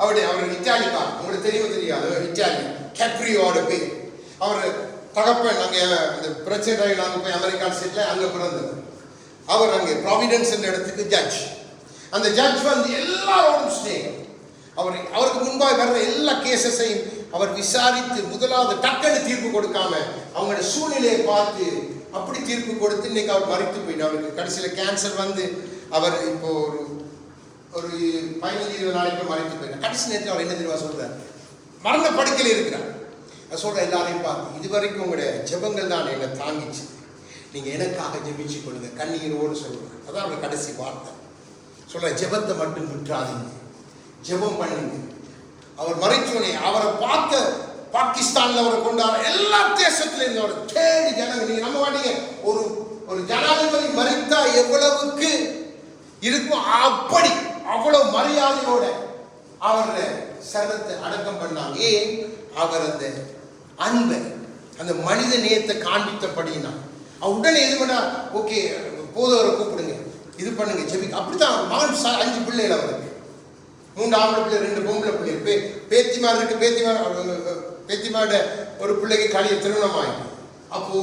அவர் இத்தாலிக்கார், உங்களுக்கு தெரியும் தெரியாது, இத்தாலியன், கேப்ரியோட பேர். அவர் தகப்பன் அங்கே அந்த பிரச்சனை நாங்கள் போய் அமெரிக்கா ஸ்டேட்ல அங்கே பிறந்தவர். அவர் அங்கே ப்ராவிடன்ஸ் என்ற இடத்துக்கு ஜட்ஜ். அந்த ஜட்ஜ் எல்லாரோடும் ஸ்நேகம். அவருக்கு முன்பாக வர்ற எல்லா கேசஸையும் அவர் விசாரித்து முதலாவது டக்குன்னு தீர்ப்பு கொடுக்காம அவங்களோட சூழ்நிலையை பார்த்து அப்படி தீர்ப்பு கொடுத்து இன்னைக்கு அவர் மறித்து போயிட்டார். அவருக்கு கடைசியில் கேன்சர் அவர் இப்போ ஒரு 15-20 நாளைக்கு மறைத்து போயிட்டார். கடைசி நேரத்தில் அவர் என்ன தெரியுமா சொல்றார், மரண படுக்கையில் இருக்கிறார். அது சொல்ற எல்லாரையும் பார்த்து, இதுவரைக்கும் உங்களுடைய ஜெபங்கள் தான் என்னை தாங்கிச்சு, நீங்க எனக்காக ஜெபிச்சு கொள்ளுங்க கண்ணீரோடு சொல்லுங்க. அதான் அவர் கடைசி வார்த்தை. சொல்ற ஜெபத்தை மட்டும் விட்டுறாதீங்க, ஜெபம் பண்ணுங்க. அவர் மறைச்சோனே அவரை பார்க்க பாகிஸ்தான்ல அவரை கொண்டாட எல்லா தேசத்துல இருந்து அவரை தேடி ஜனங்க. நீங்க நம்ப மாட்டீங்க, ஒரு ஜனாதிபதி மறித்தா எவ்வளவுக்கு இருக்கும் அப்படி அவ்வளவு மரியாதையோட அவரை சரத்தை அடக்கம் பண்ணாங்க. ஏன்? அவர் அந்த அன்பை, அந்த மனித நேயத்தை காண்பித்தபடினா உடனே எது பண்ணா ஓகே போதவரை கூப்பிடுங்க, இது பண்ணுங்க, ஜெபிக்க. அப்படித்தான் மகன் 5 பிள்ளைகள் அவருக்கு, 3 ஆம்பளை பிள்ளை 2 பொம்பளை பிள்ளை. பேத்திமார் இருக்கு, பேத்திமாட ஒரு பிள்ளைக்கு கலிய திருமணம் ஆகி. அப்போ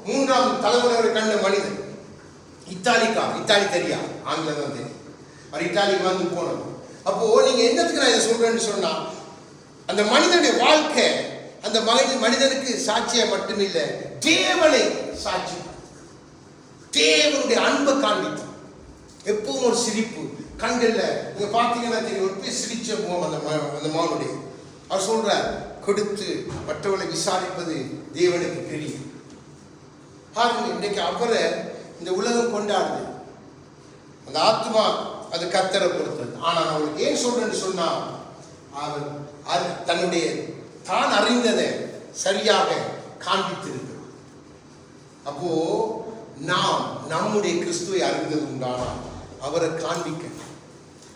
3ஆம் தலைமுறை கண்ட மனிதன் இத்தாலி தெரியா, ஆங்கிலம் தான் தெரியும். அவர் இத்தாலிக்கு போனோம். அப்போ நீங்க என்னத்துக்கு நான் இதை சொல்றேன்னு சொன்னா, அந்த மனிதனுடைய வாழ்க்கை அந்த மனிதனுக்கு சாட்சியா மட்டுமில்லை, தேவனை சாட்சி, தேவனுடைய அன்பை காண்பித்து எப்பவும் ஒரு சிரிப்பு கண்கள்ல நீங்க பாத்தீங்கன்னா தெரியும். ஒரு சிரிச்ச முகம் அந்த மகனுடைய. அவர் சொல்ற கொடுத்து மற்றவர்களை விசாரிப்பது தேவனுக்கு தெரியும். பாருங்க, இன்னைக்கு அவரை இந்த உலகம் கொண்டாடுது, அந்த ஆத்மா அது கர்த்தரை பொறுத்தது. ஆனால் அவளுக்கு ஏன் சொல்றேன்னு சொன்னா, அவர் தன்னுடைய தான் அறிந்ததை சரியாக காண்பித்திருக்கிறார். அப்போ நாம் நம்முடைய கிறிஸ்துவை அறிந்தது உண்டானா அவரை காண்பிக்க,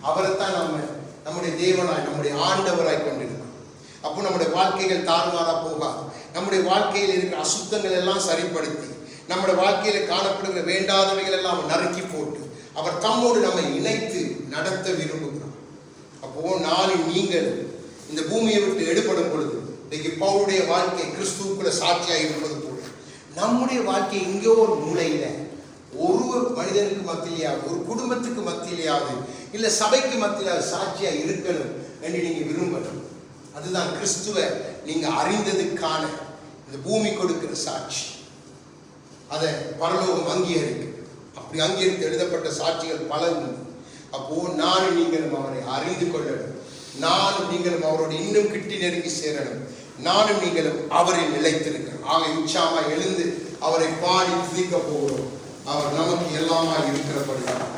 அவரைத்தான் நம்முடைய தேவனாய் நம்முடைய ஆண்டவராய் கொண்டிருக்கிறோம். அப்போ நம்முடைய வாழ்க்கைகள் தாறுமாறா போகாது. நம்முடைய வாழ்க்கையில் இருக்கிற அசுத்தங்கள் எல்லாம் சரிப்படுத்தி, நம்முடைய வாழ்க்கையில காணப்படுகிற வேண்டாதவைகள் எல்லாம் நறுக்கி போட்டு அவர் தம்மோடு நம்மை இணைத்து நடத்த விரும்புகிறார். அப்போ நானும் நீங்கள் இந்த பூமியை விட்டு எடுபடும் பொழுது இன்னைக்கு பவுலுடைய வாழ்க்கை கிறிஸ்துவுக்குள்ள சாட்சியாக இருப்பது போல நம்முடைய வாழ்க்கை இங்கே ஒரு மூலையில ஒரு மனிதனுக்கு மத்தியிலேயாவது, ஒரு குடும்பத்துக்கு மத்தியிலேயாவது, இல்லை சபைக்கு மத்தியிலாவது சாட்சியா இருக்கணும் என்று நீங்க விரும்பணும். அதுதான் கிறிஸ்துவை நீங்க அறிந்ததுக்கான இந்த பூமி கொடுக்கிற சாட்சி அதை பரலோகம் அங்கீகரிக்கும். அப்படி அங்கீகரித்து எழுதப்பட்ட சாட்சிகள் பல உண்டு. அப்போ நானும் நீங்களும் அவரை அறிந்து கொள்ளணும். நானும் நீங்களும் அவரோடு இன்னும் கிட்டி நெருங்கி சேரணும். நானும் நீங்களும் அவரில் நிலைத்திருக்கிறோம். ஆக உற்சாகமாக எழுந்து அவரை பாடி துதிக்க போகிறோம். அவர் நமக்கு எல்லாமா இருக்கிறபடிதான்